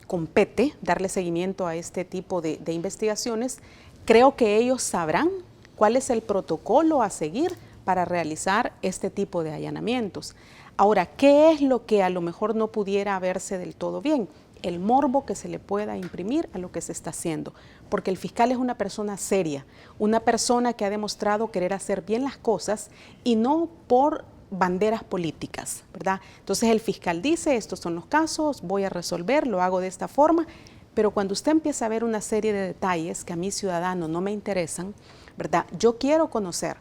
compete darle seguimiento a este tipo de investigaciones, creo que ellos sabrán cuál es el protocolo a seguir para realizar este tipo de allanamientos. Ahora, ¿qué es lo que a lo mejor no pudiera verse del todo bien? El morbo que se le pueda imprimir a lo que se está haciendo, porque el fiscal es una persona seria, una persona que ha demostrado querer hacer bien las cosas y no por banderas políticas, ¿verdad? Entonces el fiscal dice, estos son los casos, voy a resolver, lo hago de esta forma, pero cuando usted empieza a ver una serie de detalles que a mí ciudadano no me interesan, ¿verdad? Yo quiero conocer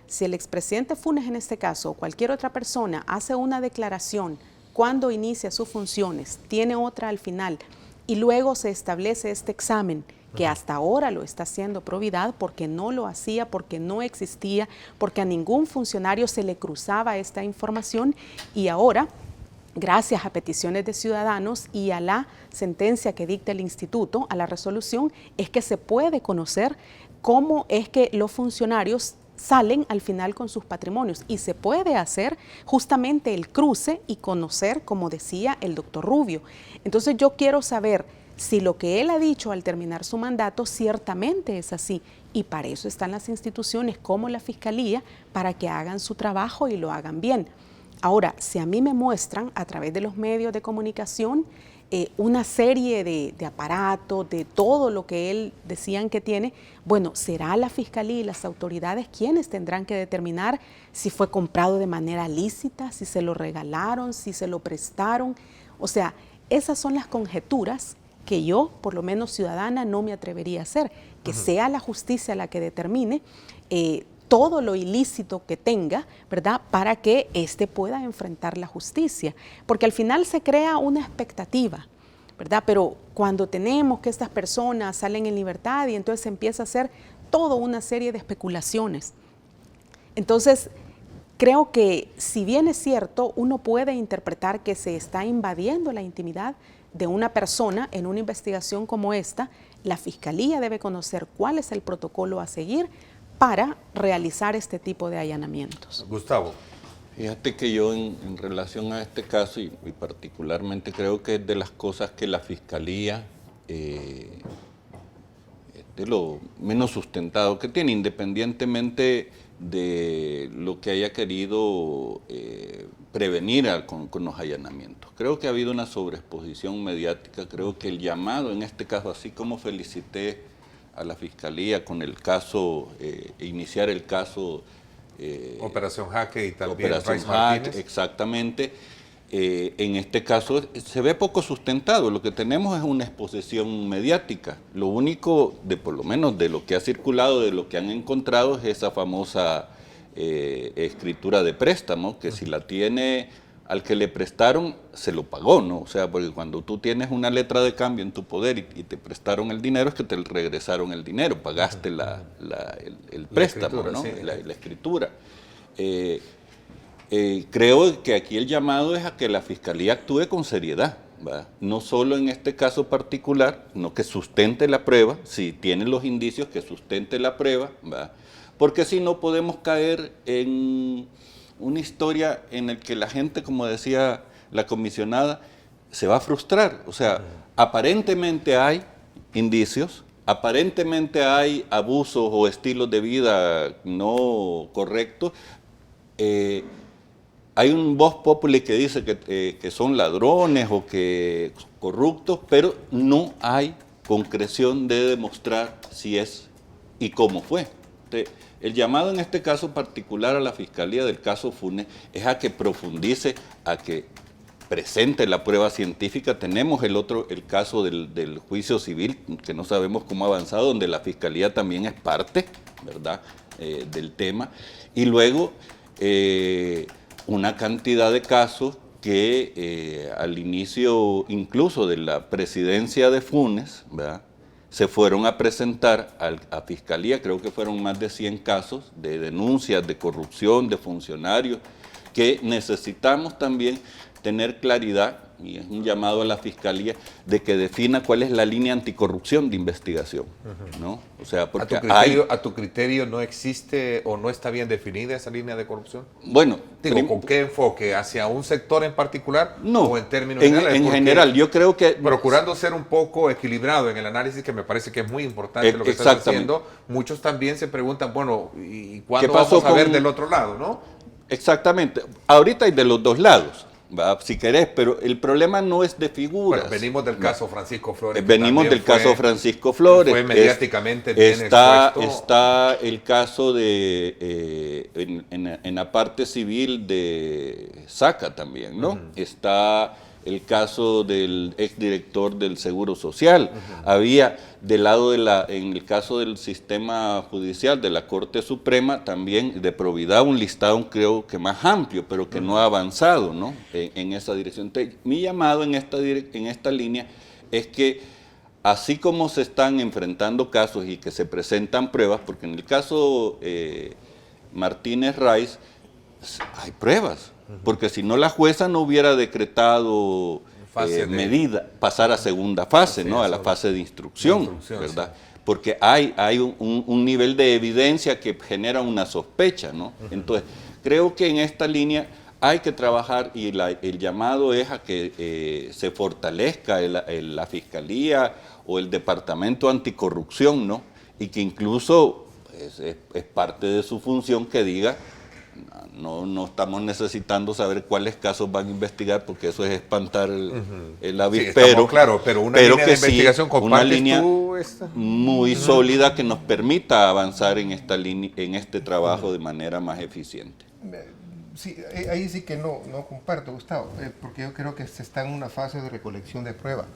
si el expresidente Funes en este caso o cualquier otra persona hace una declaración cuando inicia sus funciones, tiene otra al final y luego se establece este examen que hasta ahora lo está haciendo Providad porque no lo hacía, porque no existía, porque a ningún funcionario se le cruzaba esta información y ahora, gracias a peticiones de ciudadanos y a la sentencia que dicta el instituto, a la resolución, es que se puede conocer cómo es que los funcionarios salen al final con sus patrimonios y se puede hacer justamente el cruce y conocer, como decía el doctor Rubio. Entonces yo quiero saber si lo que él ha dicho al terminar su mandato ciertamente es así y para eso están las instituciones como la Fiscalía para que hagan su trabajo y lo hagan bien. Ahora, si a mí me muestran a través de los medios de comunicación una serie de aparatos, de todo lo que él decían que tiene, bueno, será la Fiscalía y las autoridades quienes tendrán que determinar si fue comprado de manera lícita, si se lo regalaron, si se lo prestaron. O sea, esas son las conjeturas que yo, por lo menos ciudadana, no me atrevería a hacer, que sea la justicia la que determine todo lo ilícito que tenga, ¿verdad?, para que éste pueda enfrentar la justicia, porque al final se crea una expectativa, ¿verdad? Pero cuando tenemos que estas personas salen en libertad y entonces se empieza a hacer toda una serie de especulaciones. Entonces, creo que si bien es cierto, uno puede interpretar que se está invadiendo la intimidad de una persona en una investigación como esta, la Fiscalía debe conocer cuál es el protocolo a seguir para realizar este tipo de allanamientos. Gustavo. Fíjate que yo en relación a este caso, y particularmente creo que es de las cosas que la Fiscalía, de lo menos sustentado que tiene, independientemente de lo que haya querido prevenir con los allanamientos. Creo que ha habido una sobreexposición mediática, creo que el llamado en este caso, así como felicité a la Fiscalía con el caso, iniciar el caso Operación Jaque y también Operación Rice Martínez. Exactamente. En este caso se ve poco sustentado. Lo que tenemos es una exposición mediática. Lo único, por lo menos de lo que ha circulado, de lo que han encontrado, es esa famosa escritura de préstamo, que si la tiene al que le prestaron, se lo pagó, ¿no? O sea, porque cuando tú tienes una letra de cambio en tu poder y te prestaron el dinero, es que te regresaron el dinero, pagaste el préstamo, ¿no? Sí. La escritura. Creo que aquí el llamado es a que la Fiscalía actúe con seriedad, ¿verdad? No solo en este caso particular, sino que sustente la prueba, si tiene los indicios, que sustente la prueba, ¿verdad? Porque si no podemos caer en una historia en la que la gente, como decía la comisionada, se va a frustrar. O sea, aparentemente hay indicios, aparentemente hay abusos o estilos de vida no correctos. Hay un vox populi que dice que son ladrones o que corruptos, pero no hay concreción de demostrar si es y cómo fue. El llamado en este caso particular a la Fiscalía del caso Funes es a que profundice, a que presente la prueba científica. Tenemos el caso del juicio civil, que no sabemos cómo ha avanzado, donde la Fiscalía también es parte, ¿verdad?, del tema. Y luego una cantidad de casos que al inicio incluso de la presidencia de Funes, ¿verdad?, se fueron a presentar a Fiscalía, creo que fueron más de 100 casos de denuncias de corrupción de funcionarios, que necesitamos también tener claridad, y es un llamado a la Fiscalía, de que defina cuál es la línea anticorrupción de investigación, ¿no? O sea, porque ¿A tu criterio no existe o no está bien definida esa línea de corrupción? Bueno, ¿con qué enfoque? ¿Hacia un sector en particular? No, ¿O en términos generales? En general, yo creo que... Procurando ser un poco equilibrado en el análisis, que me parece que es muy importante lo que estás haciendo, muchos también se preguntan, bueno, ¿y cuándo vamos a ver del otro lado, no? Exactamente. Ahorita hay de los dos lados, ¿va?, si querés, pero el problema no es de figuras. Bueno, venimos del caso Francisco Flores. Venimos del caso Francisco Flores. Fue mediáticamente bien expuesto. Está el caso de, en la parte civil de Saca también, ¿no? Está el caso del exdirector del Seguro Social. Había del lado en el caso del sistema judicial de la Corte Suprema también de probidad un listado creo que más amplio, pero que no ha avanzado, ¿no?, en esa dirección. Entonces, mi llamado en esta línea es que así como se están enfrentando casos y que se presentan pruebas, porque en el caso Martínez Rice hay pruebas, porque si no la jueza no hubiera decretado medida, pasar a segunda fase, ¿no?, a la fase de instrucción, ¿verdad? Sí. Porque hay un nivel de evidencia que genera una sospecha, ¿no? Entonces, creo que en esta línea hay que trabajar y el llamado es a que se fortalezca la Fiscalía o el Departamento Anticorrupción, ¿no? Y que incluso es parte de su función que diga, no estamos necesitando saber cuáles casos van a investigar, porque eso es espantar el avispero. Sí, claro, pero una línea de investigación, una línea muy sólida que nos permita avanzar en este trabajo de manera más eficiente. Sí, ahí sí que no comparto, Gustavo, porque yo creo que se está en una fase de recolección de pruebas.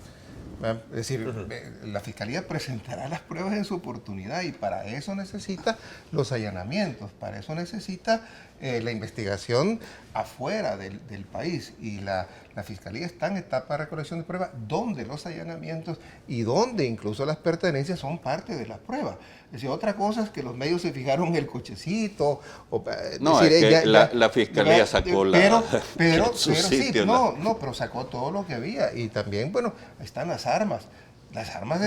Es decir, la Fiscalía presentará las pruebas en su oportunidad y para eso necesita los allanamientos, para eso necesita la investigación afuera del país. Y la Fiscalía está en etapa de recolección de pruebas donde los allanamientos y donde incluso las pertenencias son parte de la prueba. Es decir, otra cosa es que los medios se fijaron en el cochecito. No, decir, es que la Fiscalía sacó pero sitio, pero sacó todo lo que había. Y también, bueno, están las armas. Las armas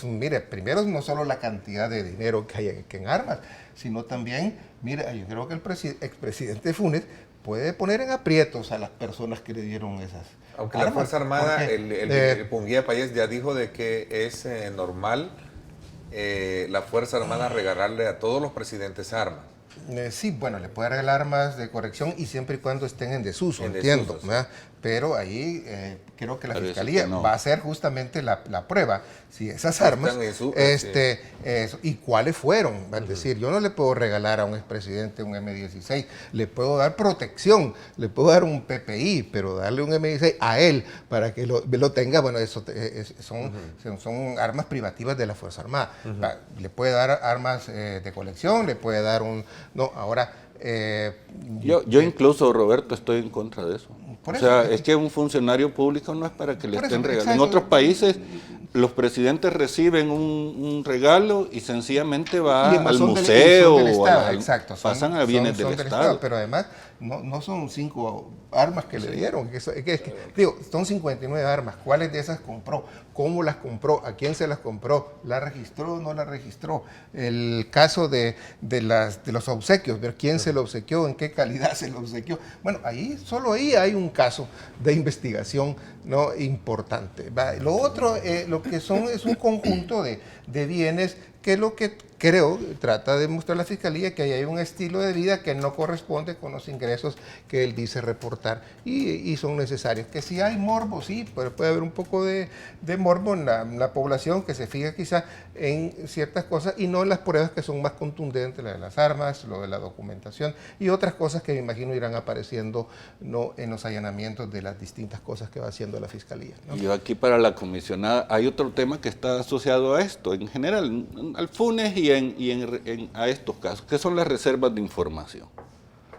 mire, primero no solo la cantidad de dinero que hay en armas, sino también, mire, yo creo que el expresidente Funes puede poner en aprietos a las personas que le dieron esas Aunque armas. la Fuerza Armada, Porque, el Punguía Payés ya dijo de que es normal la Fuerza Armada regalarle a todos los presidentes armas. Sí, bueno, le puede regalar armas de corrección y siempre y cuando estén en desuso, entiendo. Sí. Pero ahí creo que la Parece Fiscalía que no. va a hacer justamente la prueba, si esas armas, y cuáles fueron. Es decir, yo no le puedo regalar a un expresidente un M16, le puedo dar protección, le puedo dar un PPI, pero darle un M16 a él para que lo tenga, bueno, eso son armas privativas de la Fuerza Armada. Le puede dar armas de colección, le puede dar un... No, ahora... yo incluso, Roberto, estoy en contra de eso. Por eso, eso, es que un funcionario público no es para que le estén regalando. En exacto. otros países, los presidentes reciben un regalo y sencillamente va al museo o pasan a bienes del Estado. Pero además, no son 5 armas que le dieron. Digo, son 59 armas. ¿Cuáles de esas compró? ¿Cómo las compró? ¿A quién se las compró? ¿La registró o no la registró? El caso de los obsequios, ver quién se lo obsequió, en qué calidad se lo obsequió. Bueno, solo ahí hay un caso de investigación importante. Lo otro, lo que es un conjunto de bienes que lo que creo trata de mostrar la Fiscalía, que ahí hay un estilo de vida que no corresponde con los ingresos que él dice reportar y son necesarios. Que si hay morbo, sí, pero puede haber un poco de morbo en la población que se fija quizá en ciertas cosas y no en las pruebas que son más contundentes, la de las armas, lo de la documentación y otras cosas que me imagino irán apareciendo en los allanamientos de las distintas cosas que va haciendo la Fiscalía. Yo aquí para la comisionada hay otro tema que está asociado a esto, en general, al Funes y a estos casos, que son las reservas de información.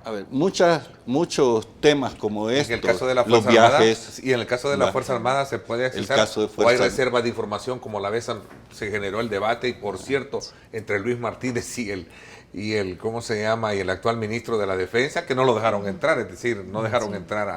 A ver, muchos temas como estos, en el caso de la los Fuerza viajes... Armada, y en el caso de la Fuerza Armada se puede accesar, o hay reservas de información, como la vez se generó el debate, y por cierto, entre Luis Martínez y el ¿cómo se llama? Y el actual ministro de la Defensa, que no lo dejaron entrar, es decir, no dejaron entrar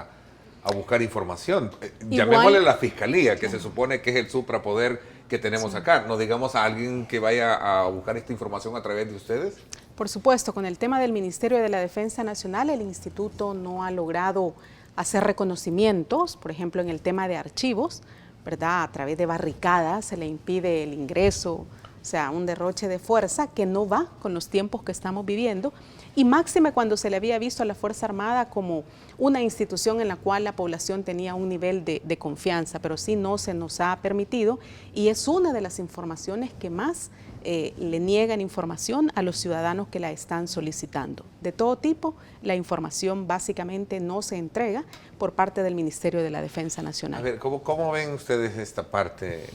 a buscar información. Llamémosle la Fiscalía, que se supone que es el suprapoder que tenemos acá. No digamos a alguien que vaya a buscar esta información a través de ustedes. Por supuesto, con el tema del Ministerio de la Defensa Nacional, el Instituto no ha logrado hacer reconocimientos, por ejemplo, en el tema de archivos, ¿verdad? A través de barricadas se le impide el ingreso, o sea, un derroche de fuerza que no va con los tiempos que estamos viviendo, y máxime cuando se le había visto a la Fuerza Armada como una institución en la cual la población tenía un nivel de confianza, pero sí no se nos ha permitido, y es una de las informaciones que más le niegan información a los ciudadanos que la están solicitando. De todo tipo, la información básicamente no se entrega por parte del Ministerio de la Defensa Nacional. A ver, ¿cómo ven ustedes esta parte?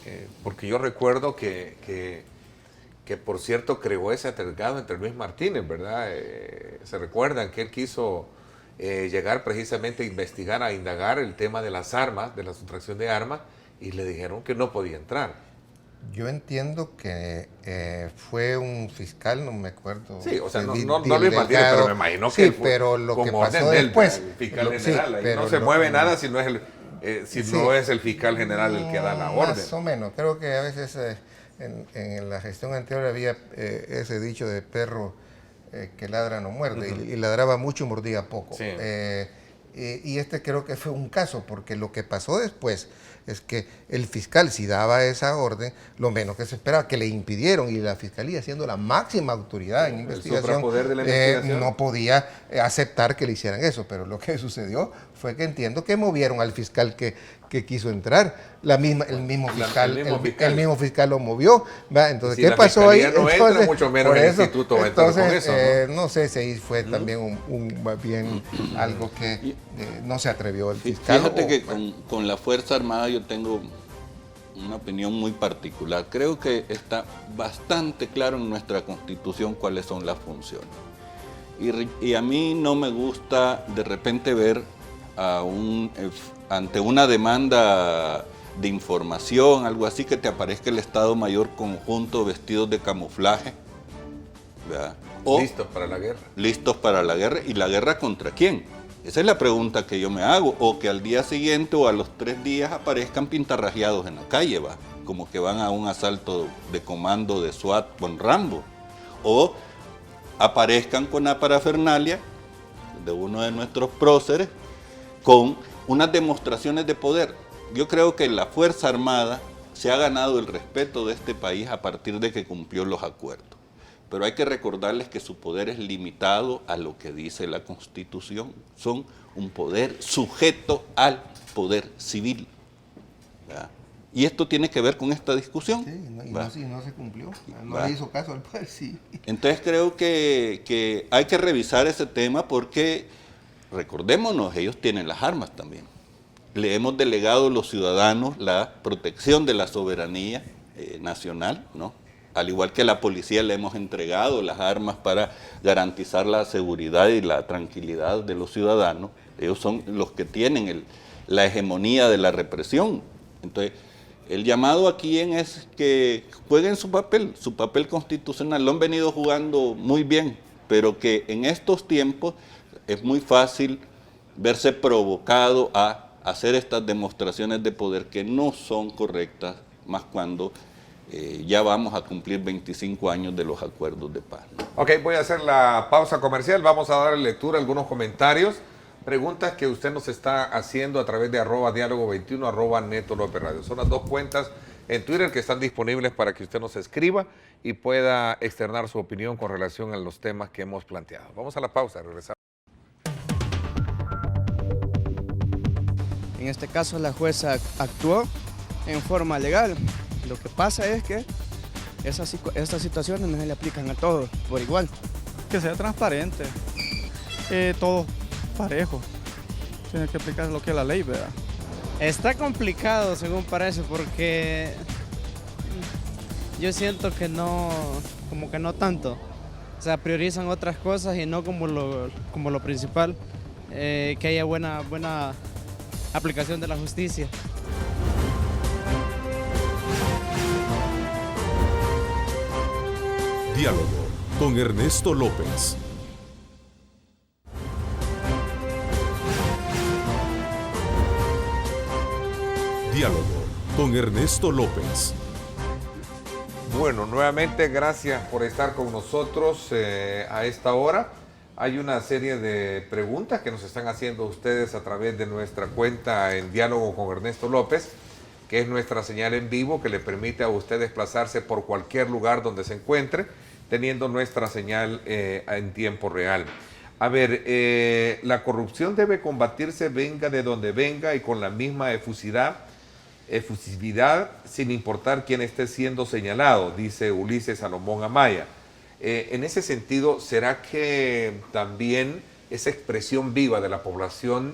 Porque yo recuerdo que por cierto creó ese altercado entre Luis Martínez, ¿verdad? Se recuerdan que él quiso llegar precisamente a investigar, a indagar el tema de las armas, de la sustracción de armas, y le dijeron que no podía entrar. Yo entiendo que fue un fiscal, no me acuerdo. Sí, o sea, no Luis Martínez, pero me imagino que sí, pero lo que pasó después, el fiscal general, ahí no se mueve nada si no es no es el fiscal general el que da la orden. Más o menos, creo que a veces en la gestión anterior había ese dicho de perro que ladra no muerde, y ladraba mucho y mordía poco. Sí. Y este creo que fue un caso, porque lo que pasó después es que el fiscal, si daba esa orden, lo menos que se esperaba, que le impidieron, y la Fiscalía, siendo la máxima autoridad en investigación, no podía aceptar que le hicieran eso. Pero lo que sucedió fue que entiendo que movieron al fiscal que quiso entrar. El mismo fiscal lo movió, ¿va? Entonces, si ¿qué pasó ahí? No entra, mucho menos el instituto va a entrar con eso, ¿no? sé si ahí fue también algo que no se atrevió el fiscal. Fíjate que con la Fuerza Armada yo tengo una opinión muy particular. Creo que está bastante claro en nuestra Constitución cuáles son las funciones. Y a mí no me gusta de repente ver ante una demanda de información, algo así, que te aparezca el Estado Mayor Conjunto vestidos de camuflaje, ¿verdad? O listos para la guerra. Listos para la guerra. ¿Y la guerra contra quién? Esa es la pregunta que yo me hago. O que al día siguiente o a los 3 días aparezcan pintarrajeados en la calle, ¿va? Como que van a un asalto de comando de SWAT con Rambo. O aparezcan con la parafernalia de uno de nuestros próceres con unas demostraciones de poder. Yo creo que la Fuerza Armada se ha ganado el respeto de este país a partir de que cumplió los acuerdos. Pero hay que recordarles que su poder es limitado a lo que dice la Constitución. Son un poder sujeto al poder civil, ¿verdad? Y esto tiene que ver con esta discusión. Sí, no se cumplió, no le hizo caso al poder civil. Entonces creo que hay que revisar ese tema porque, recordémonos, ellos tienen las armas también. Le hemos delegado a los ciudadanos la protección de la soberanía nacional, ¿no? Al igual que a la policía le hemos entregado las armas para garantizar la seguridad y la tranquilidad de los ciudadanos. Ellos son los que tienen la hegemonía de la represión. Entonces, el llamado aquí es que jueguen su papel constitucional. Lo han venido jugando muy bien, pero que en estos tiempos es muy fácil verse provocado a hacer estas demostraciones de poder que no son correctas, más cuando ya vamos a cumplir 25 años de los acuerdos de paz. Ok, voy a hacer la pausa comercial. Vamos a dar lectura a algunos comentarios, preguntas que usted nos está haciendo a través de @diálogo21, @Neto López Radio. Son las 2 cuentas en Twitter que están disponibles para que usted nos escriba y pueda externar su opinión con relación a los temas que hemos planteado. Vamos a la pausa, regresamos. En este caso la jueza actuó en forma legal. Lo que pasa es que estas situaciones no se le aplican a todos por igual. Que sea transparente, todo parejo. Tiene que aplicar lo que es la ley, ¿verdad? Está complicado según parece porque yo siento que no, como que no tanto. O sea, priorizan otras cosas y no como lo principal, que haya buena aplicación de la justicia. Diálogo con Ernesto López. Diálogo con Ernesto López. Bueno, nuevamente gracias por estar con nosotros a esta hora. Hay una serie de preguntas que nos están haciendo ustedes a través de nuestra cuenta en Diálogo con Ernesto López, que es nuestra señal en vivo que le permite a usted desplazarse por cualquier lugar donde se encuentre, teniendo nuestra señal en tiempo real. A ver, la corrupción debe combatirse venga de donde venga y con la misma efusividad sin importar quién esté siendo señalado, dice Ulises Salomón Amaya. En ese sentido, ¿será que también esa expresión viva de la población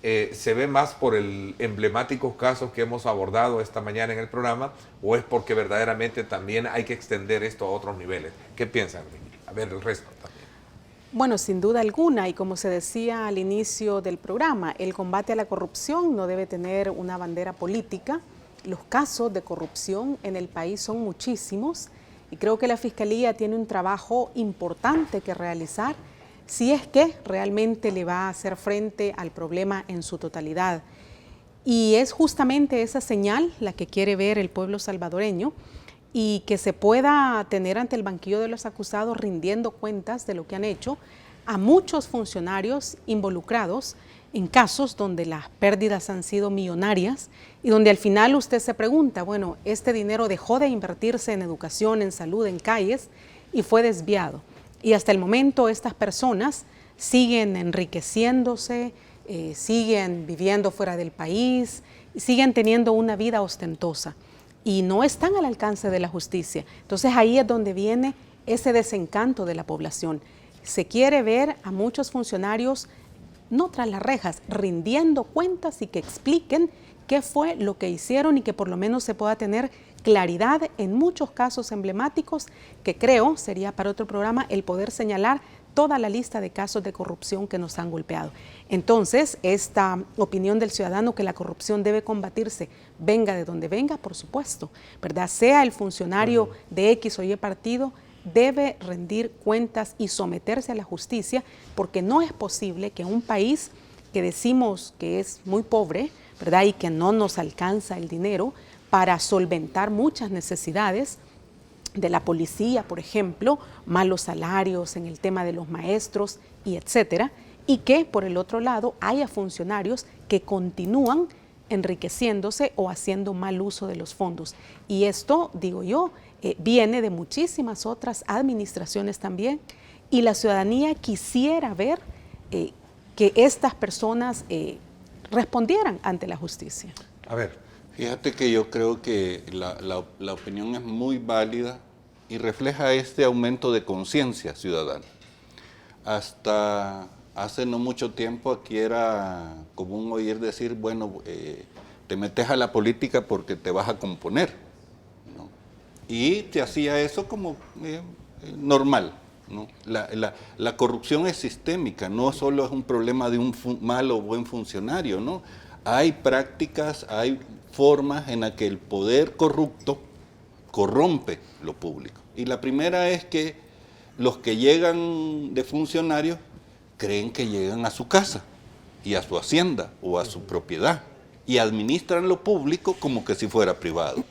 se ve más por el emblemáticos casos que hemos abordado esta mañana en el programa, o es porque verdaderamente también hay que extender esto a otros niveles? ¿Qué piensan? A ver, el resto también. Bueno, sin duda alguna, y como se decía al inicio del programa, el combate a la corrupción no debe tener una bandera política. Los casos de corrupción en el país son muchísimos y creo que la Fiscalía tiene un trabajo importante que realizar si es que realmente le va a hacer frente al problema en su totalidad. Y es justamente esa señal la que quiere ver el pueblo salvadoreño y que se pueda tener ante el banquillo de los acusados rindiendo cuentas de lo que han hecho a muchos funcionarios involucrados en casos donde las pérdidas han sido millonarias y donde al final usted se pregunta, bueno, este dinero dejó de invertirse en educación, en salud, en calles y fue desviado. Y hasta el momento estas personas siguen enriqueciéndose, siguen viviendo fuera del país, siguen teniendo una vida ostentosa y no están al alcance de la justicia. Entonces ahí es donde viene ese desencanto de la población. Se quiere ver a muchos funcionarios, no tras las rejas, rindiendo cuentas y que expliquen qué fue lo que hicieron y que por lo menos se pueda tener claridad en muchos casos emblemáticos que creo sería para otro programa el poder señalar toda la lista de casos de corrupción que nos han golpeado. Entonces, esta opinión del ciudadano que la corrupción debe combatirse, venga de donde venga, por supuesto, ¿verdad? Sea el funcionario de X o Y partido, debe rendir cuentas y someterse a la justicia, porque no es posible que un país que decimos que es muy pobre, ¿verdad? Y que no nos alcanza el dinero para solventar muchas necesidades de la policía, por ejemplo, malos salarios en el tema de los maestros y etcétera, y que por el otro lado haya funcionarios que continúan enriqueciéndose o haciendo mal uso de los fondos. Y esto, digo yo, viene de muchísimas otras administraciones también, y la ciudadanía quisiera ver que estas personas respondieran ante la justicia. A ver. Fíjate que yo creo que la opinión es muy válida y refleja este aumento de conciencia ciudadana. Hasta hace no mucho tiempo aquí era común oír decir, bueno, te metes a la política porque te vas a componer, ¿no? Y te hacía eso como normal, ¿no? La corrupción es sistémica, no solo es un problema de un mal o buen funcionario, ¿no? Hay prácticas, hay formas en las que el poder corrupto corrompe lo público. Y la primera es que los que llegan de funcionarios creen que llegan a su casa y a su hacienda o a su propiedad y administran lo público como que si fuera privado.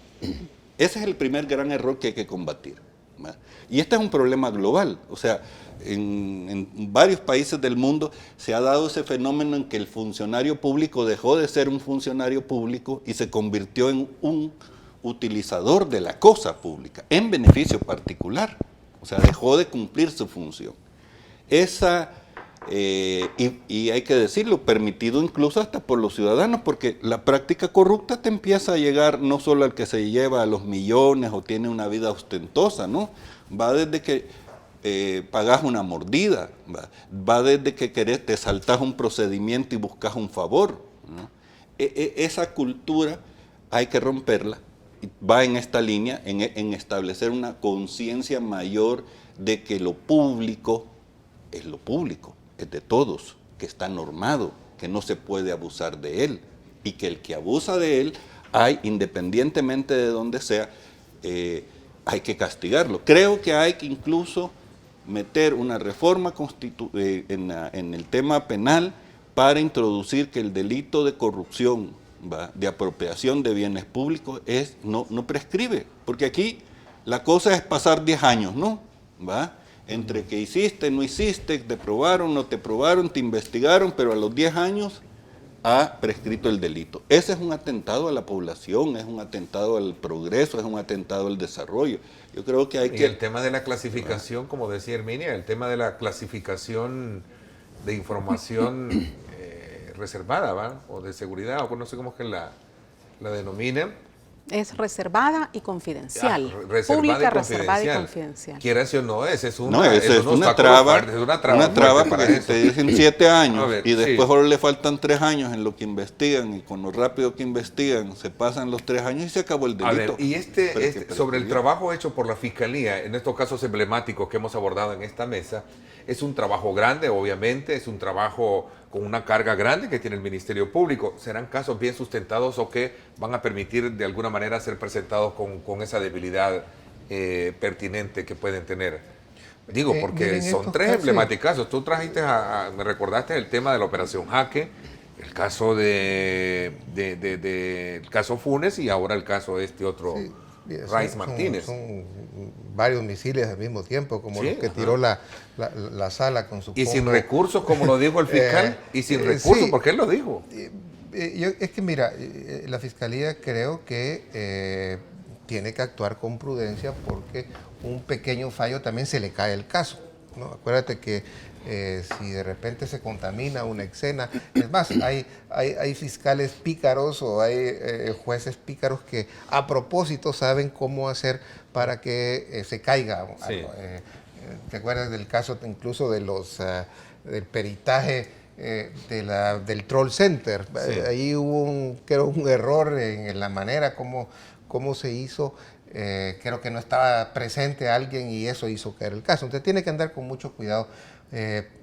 Ese es el primer gran error que hay que combatir, ¿verdad? Y este es un problema global, o sea, en varios países del mundo se ha dado ese fenómeno en que el funcionario público dejó de ser un funcionario público y se convirtió en un utilizador de la cosa pública, en beneficio particular, o sea, dejó de cumplir su función. Y hay que decirlo, permitido incluso hasta por los ciudadanos, porque la práctica corrupta te empieza a llegar no solo al que se lleva a los millones o tiene una vida ostentosa, ¿no? Va desde que pagas una mordida, va desde que te saltas un procedimiento y buscas un favor, ¿no? Esa cultura hay que romperla, va en esta línea, en establecer una conciencia mayor de que lo público es lo público, es de todos, que está normado, que no se puede abusar de él, y que el que abusa de él, independientemente de donde sea, hay que castigarlo. Creo que hay que incluso meter una reforma en el tema penal para introducir que el delito de corrupción, de apropiación de bienes públicos, no prescribe, porque aquí la cosa es pasar 10 años, ¿no? ¿Va? Entre que hiciste, no hiciste, te probaron, no te probaron, te investigaron, pero a los 10 años ha prescrito el delito. Ese es un atentado a la población, es un atentado al progreso, es un atentado al desarrollo. Yo creo que hay que... el tema de la clasificación, como decía Herminia, el tema de la clasificación de información reservada, ¿va? O de seguridad, o no sé cómo es que la denominan. Es reservada y confidencial. Reservada Pública, y reservada y confidencial. Quieras o no, ese es una traba porque te dicen 7 años y después solo le faltan 3 años en lo que investigan, y con lo rápido que investigan se pasan los 3 años y se acabó el delito. A ver, y sobre el trabajo hecho por la Fiscalía, en estos casos emblemáticos que hemos abordado en esta mesa, es un trabajo grande, obviamente, es un trabajo con una carga grande que tiene el Ministerio Público. ¿Serán casos bien sustentados o que van a permitir de alguna manera ser presentados con esa debilidad pertinente que pueden tener? Digo, porque son 3 emblemáticos casos. Tú trajiste, me recordaste el tema de la Operación Jaque, el caso el caso Funes y ahora el caso de este otro, Rice Martínez. Son varios misiles al mismo tiempo, como los que tiró la sala con su Y sin recursos, como lo dijo el fiscal, y sin recursos, porque él lo dijo. Es que mira, la Fiscalía creo que tiene que actuar con prudencia, porque un pequeño fallo también se le cae el caso, ¿no? Acuérdate que si de repente se contamina una escena, es más, hay fiscales pícaros o hay jueces pícaros que a propósito saben cómo hacer para que se caiga algo. ¿Te acuerdas del caso incluso de del peritaje del Troll Center. Sí. Ahí hubo creo un error en la manera como se hizo. Creo que no estaba presente alguien y eso hizo caer el caso. Entonces tiene que andar con mucho cuidado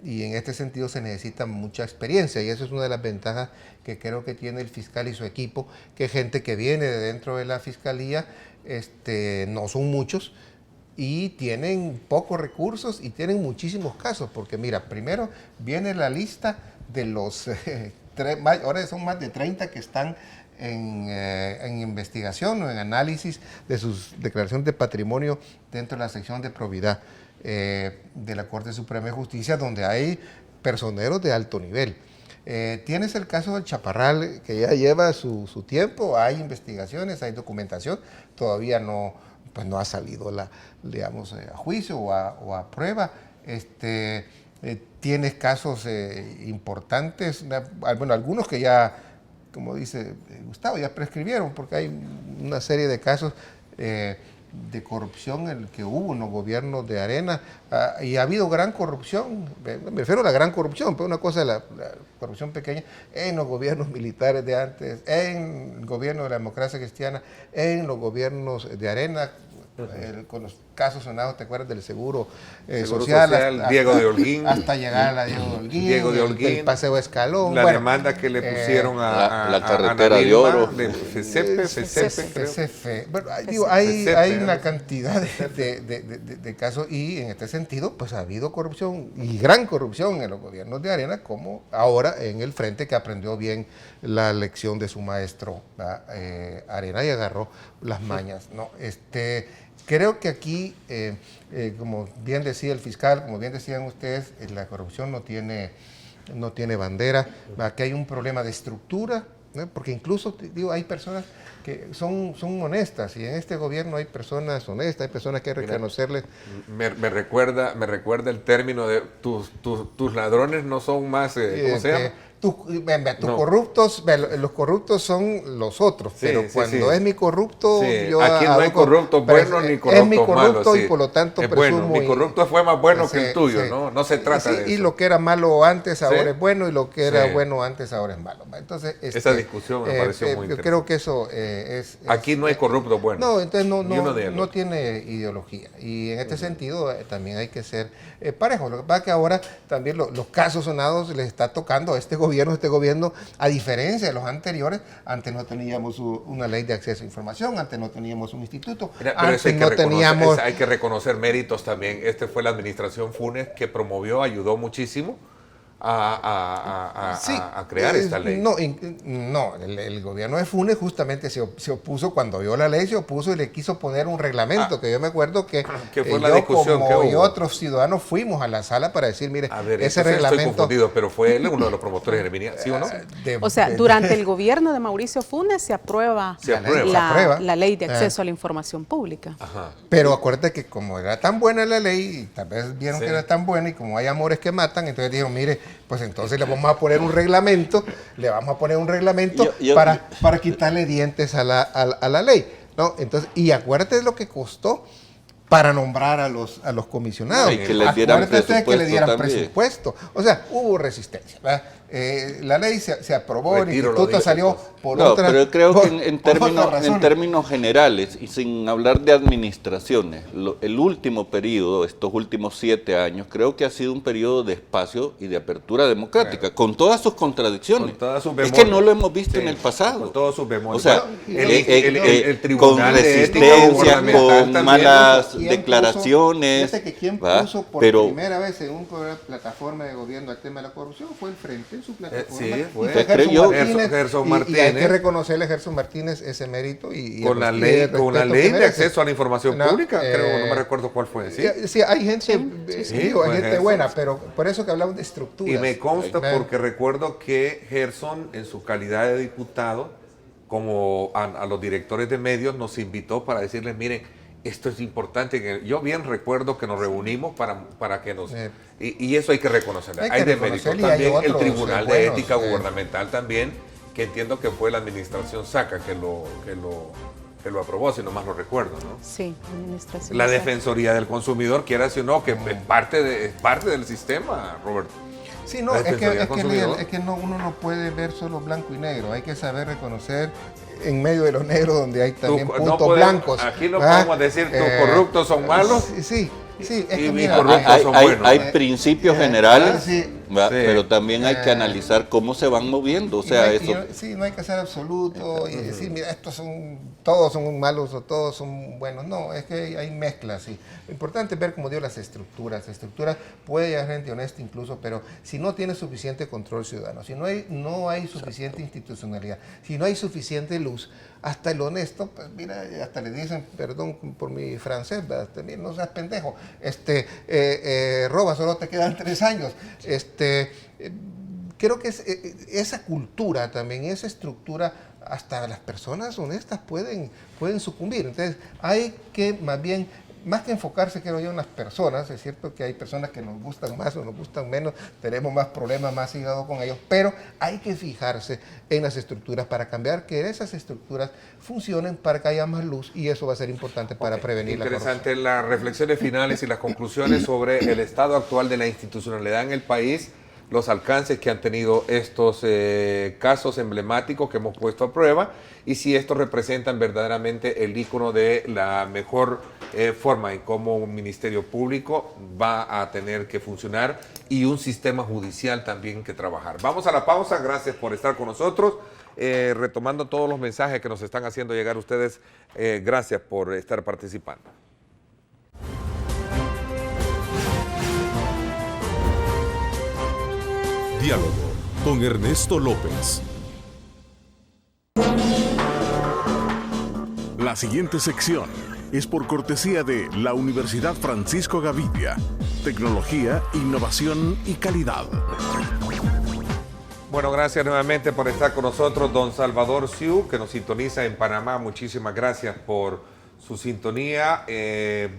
y en este sentido se necesita mucha experiencia, y eso es una de las ventajas que creo que tiene el fiscal y su equipo, que gente que viene de dentro de la fiscalía, no son muchos, y tienen pocos recursos y tienen muchísimos casos, porque mira, primero viene la lista de los, ahora son más de 30 que están en investigación o en análisis de sus declaraciones de patrimonio dentro de la sección de probidad de la Corte Suprema de Justicia, donde hay personeros de alto nivel. Tienes el caso del Chaparral, que ya lleva su tiempo, hay investigaciones, hay documentación, todavía no ha salido digamos, a juicio o a prueba. Tienes casos importantes, bueno, algunos que ya, como dice Gustavo, ya prescribieron, porque hay una serie de casos de corrupción en el que hubo en los gobiernos de Arena, y ha habido gran corrupción, me refiero a la gran corrupción, pero una cosa es la corrupción pequeña, en los gobiernos militares de antes, en el gobierno de la democracia cristiana, en los gobiernos de Arena, con los casos sonados, ¿te acuerdas del seguro social? Hasta, Diego de Holguín. Hasta llegar a la Diego de Holguín, el Paseo Escalón. La demanda que le pusieron a la carretera de oro. De FCF. Bueno, digo, hay una cantidad de casos, y en este sentido, pues ha habido corrupción, y gran corrupción en los gobiernos de Arena, como ahora en el Frente, que aprendió bien la lección de su maestro Arena y agarró las mañas, ¿no? Creo que aquí, como bien decía el fiscal, como bien decían ustedes, la corrupción no tiene bandera. Aquí hay un problema de estructura, ¿no? Porque incluso, digo, hay personas que son honestas, y en este gobierno hay personas honestas, hay personas que hay que reconocerles. Me recuerda el término de tus ladrones no son más, ¿cómo se llama? Corruptos, los corruptos son los otros, pero cuando es mi corrupto, yo aquí no hay corruptos buenos ni corruptos malos. Es mi corrupto y por lo tanto presumo. Mi corrupto fue más bueno que el tuyo, ¿no? No se trata de eso. Y lo que era malo antes ahora es bueno, y lo que era bueno antes ahora es malo. Entonces, esa discusión me pareció muy interesante. Yo creo que eso es aquí no hay corruptos buenos. No, entonces no tiene ideología, y en este sentido también hay que ser parejos. Lo que pasa es que ahora también los casos sonados les está tocando a este gobierno, a diferencia de los anteriores. Antes no teníamos una ley de acceso a información, antes no teníamos un instituto, antes no teníamos... Hay que reconocer méritos también. Fue la administración Funes que promovió, ayudó muchísimo a crear esta ley. No, el gobierno de Funes justamente se opuso, cuando vio la ley se opuso y le quiso poner un reglamento, que yo me acuerdo que fue la discusión que hubo. Y otros ciudadanos fuimos a la sala para decir, mire, ese reglamento... Estoy confundido, pero fue él uno de los promotores de Herminia, ¿sí o no? O sea, durante el gobierno de Mauricio Funes se aprueba la ley de acceso a la información pública. Ajá. Pero acuérdate que como era tan buena la ley, y tal vez vieron que era tan buena, y como hay amores que matan, entonces dijeron, mire, pues entonces le vamos a poner un reglamento, para quitarle dientes a la ley, ¿no? Entonces, y acuérdate de lo que costó para nombrar a los comisionados. Y que les dieran presupuesto. O sea, hubo resistencia, ¿verdad? La ley se aprobó, el instituto salió por otra. Pero creo que en términos generales, y sin hablar de administraciones, el último periodo, estos últimos 7 años, creo que ha sido un periodo de espacio y de apertura democrática, con todas sus contradicciones. Con todas sus bemoles. Es que no lo hemos visto en el pasado. Con todos sus bemoles. O sea, el tribunal con resistencia, con malas declaraciones. Fíjate que quien puso por primera vez en una plataforma de gobierno el tema de la corrupción fue el Frente en su plataforma. Sí, fue Gerson Martínez. Y hay que reconocerle a Gerson Martínez ese mérito. Con la ley de acceso a la información pública, creo, no me recuerdo cuál fue. Sí, hay gente, hay gente buena, pero por eso que hablamos de estructuras. Y me consta porque recuerdo que Gerson, en su calidad de diputado, como a los directores de medios, nos invitó para decirles, miren, esto es importante. Yo bien recuerdo que nos reunimos para que nos... Y eso hay que reconocerlo. Hay de mérito. También el Tribunal de Ética Gubernamental también, que entiendo que fue la administración Saca que lo aprobó, si no más lo recuerdo, ¿no? Sí, administración La Defensoría del Consumidor, quiera si o no, que es parte del sistema, Roberto. Sí, no, es que no, uno no puede ver solo blanco y negro, hay que saber reconocer en medio de lo negro donde hay también puntos blancos. Aquí no podemos decir tus corruptos son malos. Sí, es que mira, hay principios generales, pero también hay que analizar cómo se van moviendo. O sea, no hay que ser absoluto y decir, mira, todos son malos o todos son buenos. No, es que hay mezclas. Sí. Lo importante es ver, como digo, las estructuras. La estructura puede llegar gente honesta incluso, pero si no tiene suficiente control ciudadano, si no hay suficiente institucionalidad, si no hay suficiente luz, hasta el honesto, pues mira, hasta le dicen, perdón por mi francés, también no seas pendejo, roba, solo te quedan 3 años. Creo que esa cultura también, esa estructura, hasta las personas honestas pueden sucumbir. Entonces hay que más que enfocarse, creo yo, en las personas. Es cierto que hay personas que nos gustan más o nos gustan menos, tenemos más problemas, más hígado con ellos, pero hay que fijarse en las estructuras para cambiar, que esas estructuras funcionen para que haya más luz, y eso va a ser importante para prevenir la corrupción. Interesante las reflexiones finales y las conclusiones sobre el estado actual de la institucionalidad en el país, los alcances que han tenido estos casos emblemáticos que hemos puesto a prueba, y si estos representan verdaderamente el ícono de la mejor forma en cómo un ministerio público va a tener que funcionar y un sistema judicial también que trabajar. Vamos a la pausa, gracias por estar con nosotros. Retomando todos los mensajes que nos están haciendo llegar ustedes, gracias por estar participando. Diálogo con Ernesto López. La siguiente sección es por cortesía de la Universidad Francisco Gavidia. Tecnología, innovación y calidad. Bueno, gracias nuevamente por estar con nosotros, don Salvador Siu, que nos sintoniza en Panamá. Muchísimas gracias por su sintonía.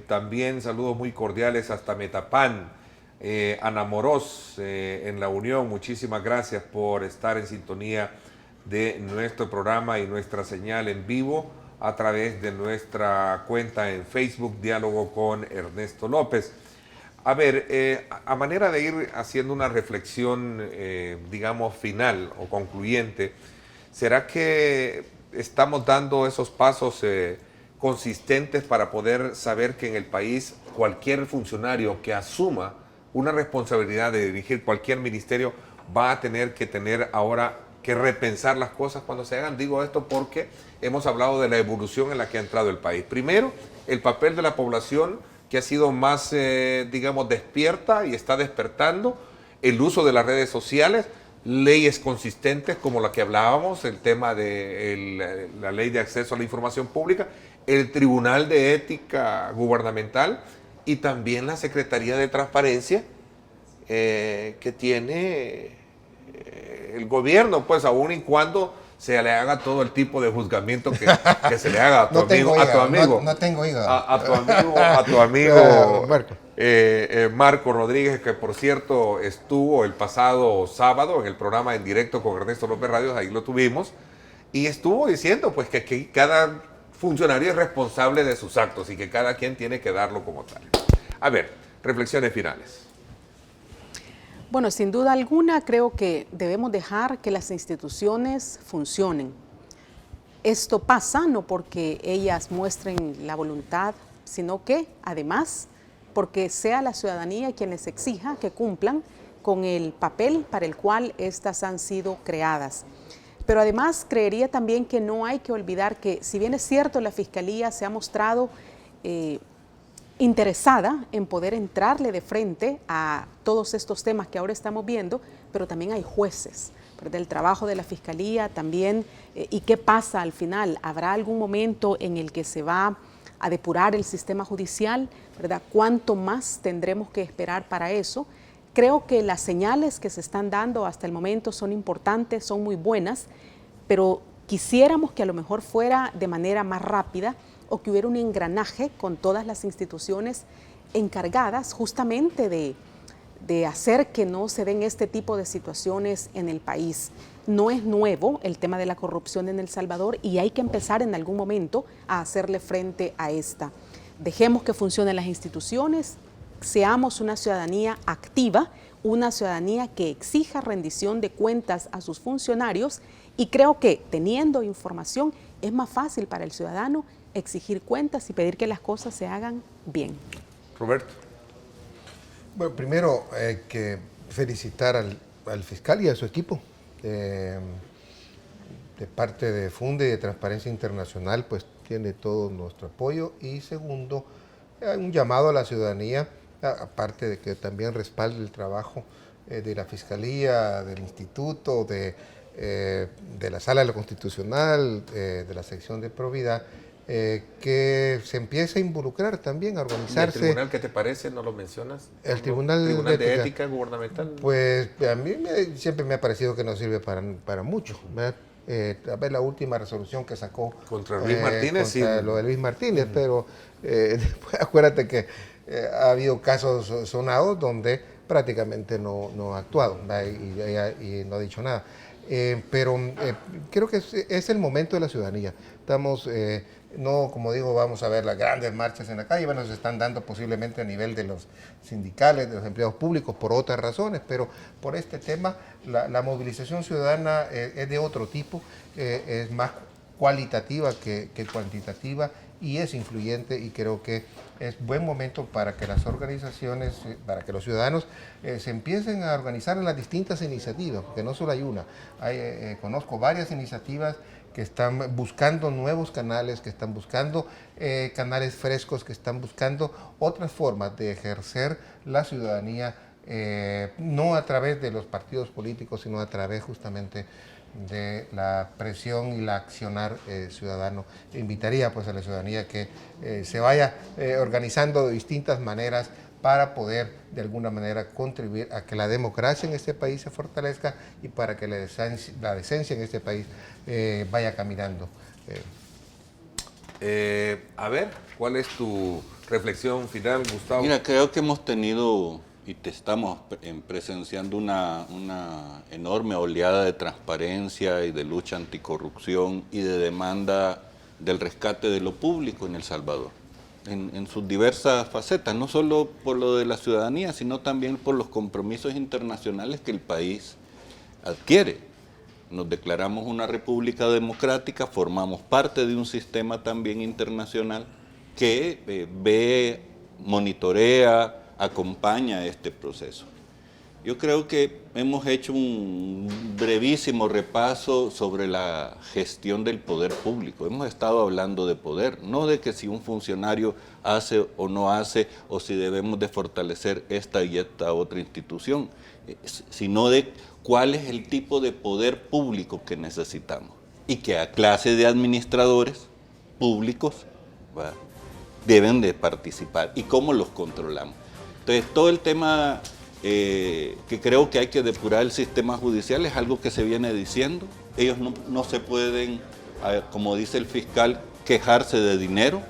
También saludos muy cordiales hasta Metapán. Ana Moroz en La Unión, muchísimas gracias por estar en sintonía de nuestro programa y nuestra señal en vivo a través de nuestra cuenta en Facebook, Diálogo con Ernesto López. A ver, a manera de ir haciendo una reflexión, digamos, final o concluyente, ¿será que estamos dando esos pasos consistentes para poder saber que en el país cualquier funcionario que asuma una responsabilidad de dirigir cualquier ministerio va a tener que ahora que repensar las cosas cuando se hagan? Digo esto porque hemos hablado de la evolución en la que ha entrado el país. Primero, el papel de la población, que ha sido más, digamos, despierta y está despertando, el uso de las redes sociales, leyes consistentes como la que hablábamos, el tema de la ley de acceso a la información pública, el Tribunal de Ética Gubernamental, y también la Secretaría de Transparencia que tiene el gobierno, pues aún y cuando se le haga todo el tipo de juzgamiento que se le haga a tu amigo. No tengo hígado. A tu amigo Marco Rodríguez, que por cierto estuvo el pasado sábado en el programa En Directo con Ernesto López Radios, ahí lo tuvimos, y estuvo diciendo pues que cada funcionario es responsable de sus actos y que cada quien tiene que darlo como tal. A ver, reflexiones finales. Bueno, sin duda alguna creo que debemos dejar que las instituciones funcionen. Esto pasa no porque ellas muestren la voluntad, sino que además porque sea la ciudadanía quien les exija que cumplan con el papel para el cual estas han sido creadas. Pero además creería también que no hay que olvidar que, si bien es cierto, la Fiscalía se ha mostrado interesada en poder entrarle de frente a todos estos temas que ahora estamos viendo, pero también hay jueces, ¿verdad? El trabajo de la Fiscalía también, y qué pasa al final. ¿Habrá algún momento en el que se va a depurar el sistema judicial, ¿verdad? ¿Cuánto más tendremos que esperar para eso? Creo que las señales que se están dando hasta el momento son importantes, son muy buenas, pero quisiéramos que a lo mejor fuera de manera más rápida, o que hubiera un engranaje con todas las instituciones encargadas justamente de hacer que no se den este tipo de situaciones en el país. No es nuevo el tema de la corrupción en El Salvador y hay que empezar en algún momento a hacerle frente a esta. Dejemos que funcionen las instituciones, seamos una ciudadanía activa, una ciudadanía que exija rendición de cuentas a sus funcionarios, y creo que teniendo información es más fácil para el ciudadano exigir cuentas y pedir que las cosas se hagan bien. Roberto. Bueno, primero hay que felicitar al fiscal y a su equipo. De parte de Funde y de Transparencia Internacional, pues tiene todo nuestro apoyo. Y segundo, un llamado a la ciudadanía, aparte de que también respalde el trabajo de la Fiscalía, del Instituto, de la Sala de lo Constitucional, de la sección de probidad, que se empiece a involucrar también, a organizarse. ¿El tribunal qué te parece? ¿No lo mencionas? El Tribunal de Ética Gubernamental. Pues a mí siempre me ha parecido que no sre para mucho, ¿verdad? A ver la última resolución que sacó contra Luis Martínez, contra lo de Luis Martínez, pero después acuérdate que ha habido casos sonados donde prácticamente no ha actuado, y no ha dicho nada. Pero creo que es el momento de la ciudadanía. Estamos, no, como digo, vamos a ver las grandes marchas en la calle, bueno, se están dando posiblemente a nivel de los sindicales, de los empleados públicos, por otras razones, pero por este tema la movilización ciudadana es de otro tipo, es más cualitativa que cuantitativa, y es influyente, y creo que es buen momento para que las organizaciones, para que los ciudadanos se empiecen a organizar en las distintas iniciativas, porque no solo hay una. Conozco varias iniciativas que están buscando nuevos canales, que están buscando canales frescos, que están buscando otras formas de ejercer la ciudadanía, no a través de los partidos políticos, sino a través justamente de la presión y la accionar ciudadano. Invitaría pues a la ciudadanía que se vaya organizando de distintas maneras para poder de alguna manera contribuir a que la democracia en este país se fortalezca y para que la decencia en este país vaya caminando. A ver, ¿cuál es tu reflexión final, Gustavo? Mira, creo que hemos tenido y te estamos presenciando una enorme oleada de transparencia y de lucha anticorrupción y de demanda del rescate de lo público en El Salvador, en sus diversas facetas, no solo por lo de la ciudadanía, sino también por los compromisos internacionales que el país adquiere. Nos declaramos una república democrática, formamos parte de un sistema también internacional que ve, monitorea, acompaña este proceso. Yo creo que hemos hecho un brevísimo repaso sobre la gestión del poder público. Hemos estado hablando de poder, no de que si un funcionario hace o no hace, o si debemos de fortalecer esta y esta otra institución, sino de cuál es el tipo de poder público que necesitamos y que a clase de administradores públicos deben de participar y cómo los controlamos. Entonces, todo el tema que creo que hay que depurar el sistema judicial es algo que se viene diciendo. Ellos no se pueden, como dice el fiscal, quejarse de dinero.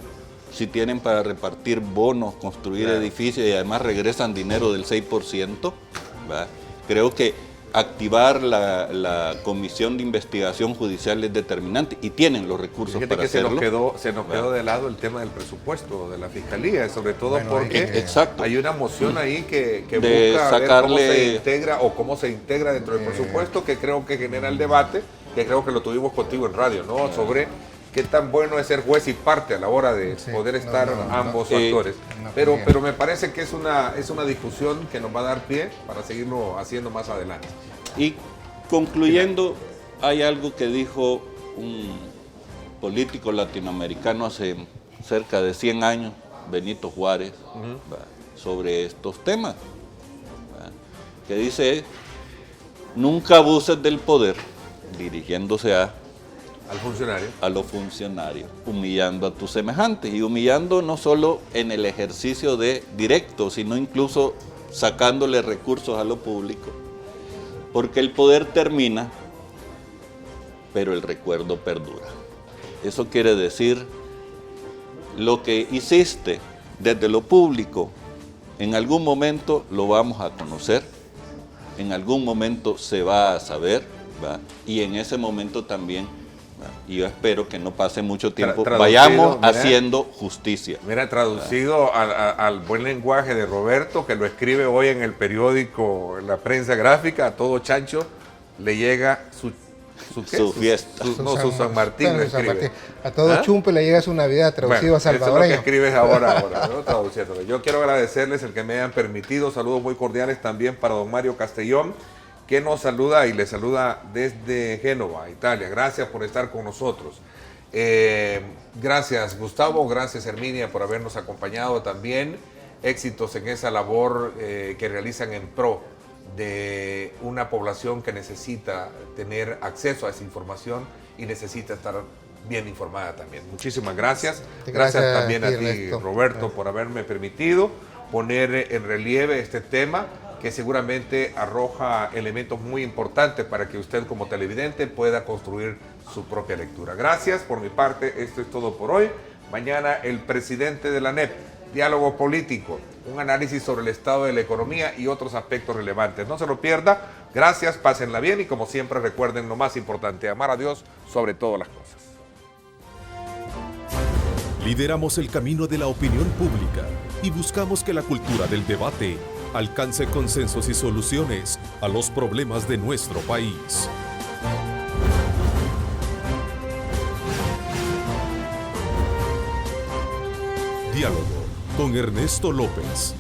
Si tienen para repartir bonos, construir edificios y además regresan dinero del 6%, ¿verdad? Creo que activar la comisión de investigación judicial es determinante y tienen los recursos para hacerlo. Se nos quedó de lado el tema del presupuesto de la Fiscalía, sobre todo porque hay una moción ahí que busca sacarle, ver cómo se integra o cómo se integra dentro del presupuesto, que creo que genera el debate, que creo que lo tuvimos contigo en radio, ¿no? Sobre qué tan bueno es ser juez y parte a la hora de poder estar ambos actores. Pero me parece que es una discusión que nos va a dar pie para seguirlo haciendo más adelante. Y concluyendo, hay algo que dijo un político latinoamericano hace cerca de 100 años, Benito Juárez, sobre estos temas, que dice: nunca abuses del poder, dirigiéndose a los funcionarios, humillando a tus semejantes, y humillando no solo en el ejercicio de directo, sino incluso sacándole recursos a lo público, porque el poder termina, pero el recuerdo perdura. Eso quiere decir, lo que hiciste desde lo público, en algún momento lo vamos a conocer, en algún momento se va a saber, y en ese momento también Y yo espero que no pase mucho tiempo, Traducido, vayamos mira, haciendo justicia. Mira, traducido al buen lenguaje de Roberto, que lo escribe hoy en el periódico, en la prensa gráfica, a todo chancho le llega su fiesta. Su San Martín lo escribe. A todo chumpe le llega su Navidad, traducido a salvadoreño. Eso es lo que escribes ahora, ¿no? Traduciéndolo. Yo quiero agradecerles el que me hayan permitido. Saludos muy cordiales también para don Mario Castellón, que nos saluda y le saluda desde Génova, Italia. Gracias por estar con nosotros. Gracias Gustavo, gracias Herminia por habernos acompañado también. Éxitos en esa labor que realizan en pro de una población que necesita tener acceso a esa información y necesita estar bien informada también. Muchísimas gracias. Gracias también a ti, Ernesto. Roberto, por haberme permitido poner en relieve este tema que seguramente arroja elementos muy importantes para que usted como televidente pueda construir su propia lectura. Gracias, por mi parte, esto es todo por hoy. Mañana el presidente de la ANEP, diálogo político, un análisis sobre el estado de la economía y otros aspectos relevantes. No se lo pierda. Gracias, pásenla bien y como siempre recuerden lo más importante, amar a Dios sobre todas las cosas. Lideramos el camino de la opinión pública y buscamos que la cultura del debate alcance consensos y soluciones a los problemas de nuestro país. Diálogo con Ernesto López.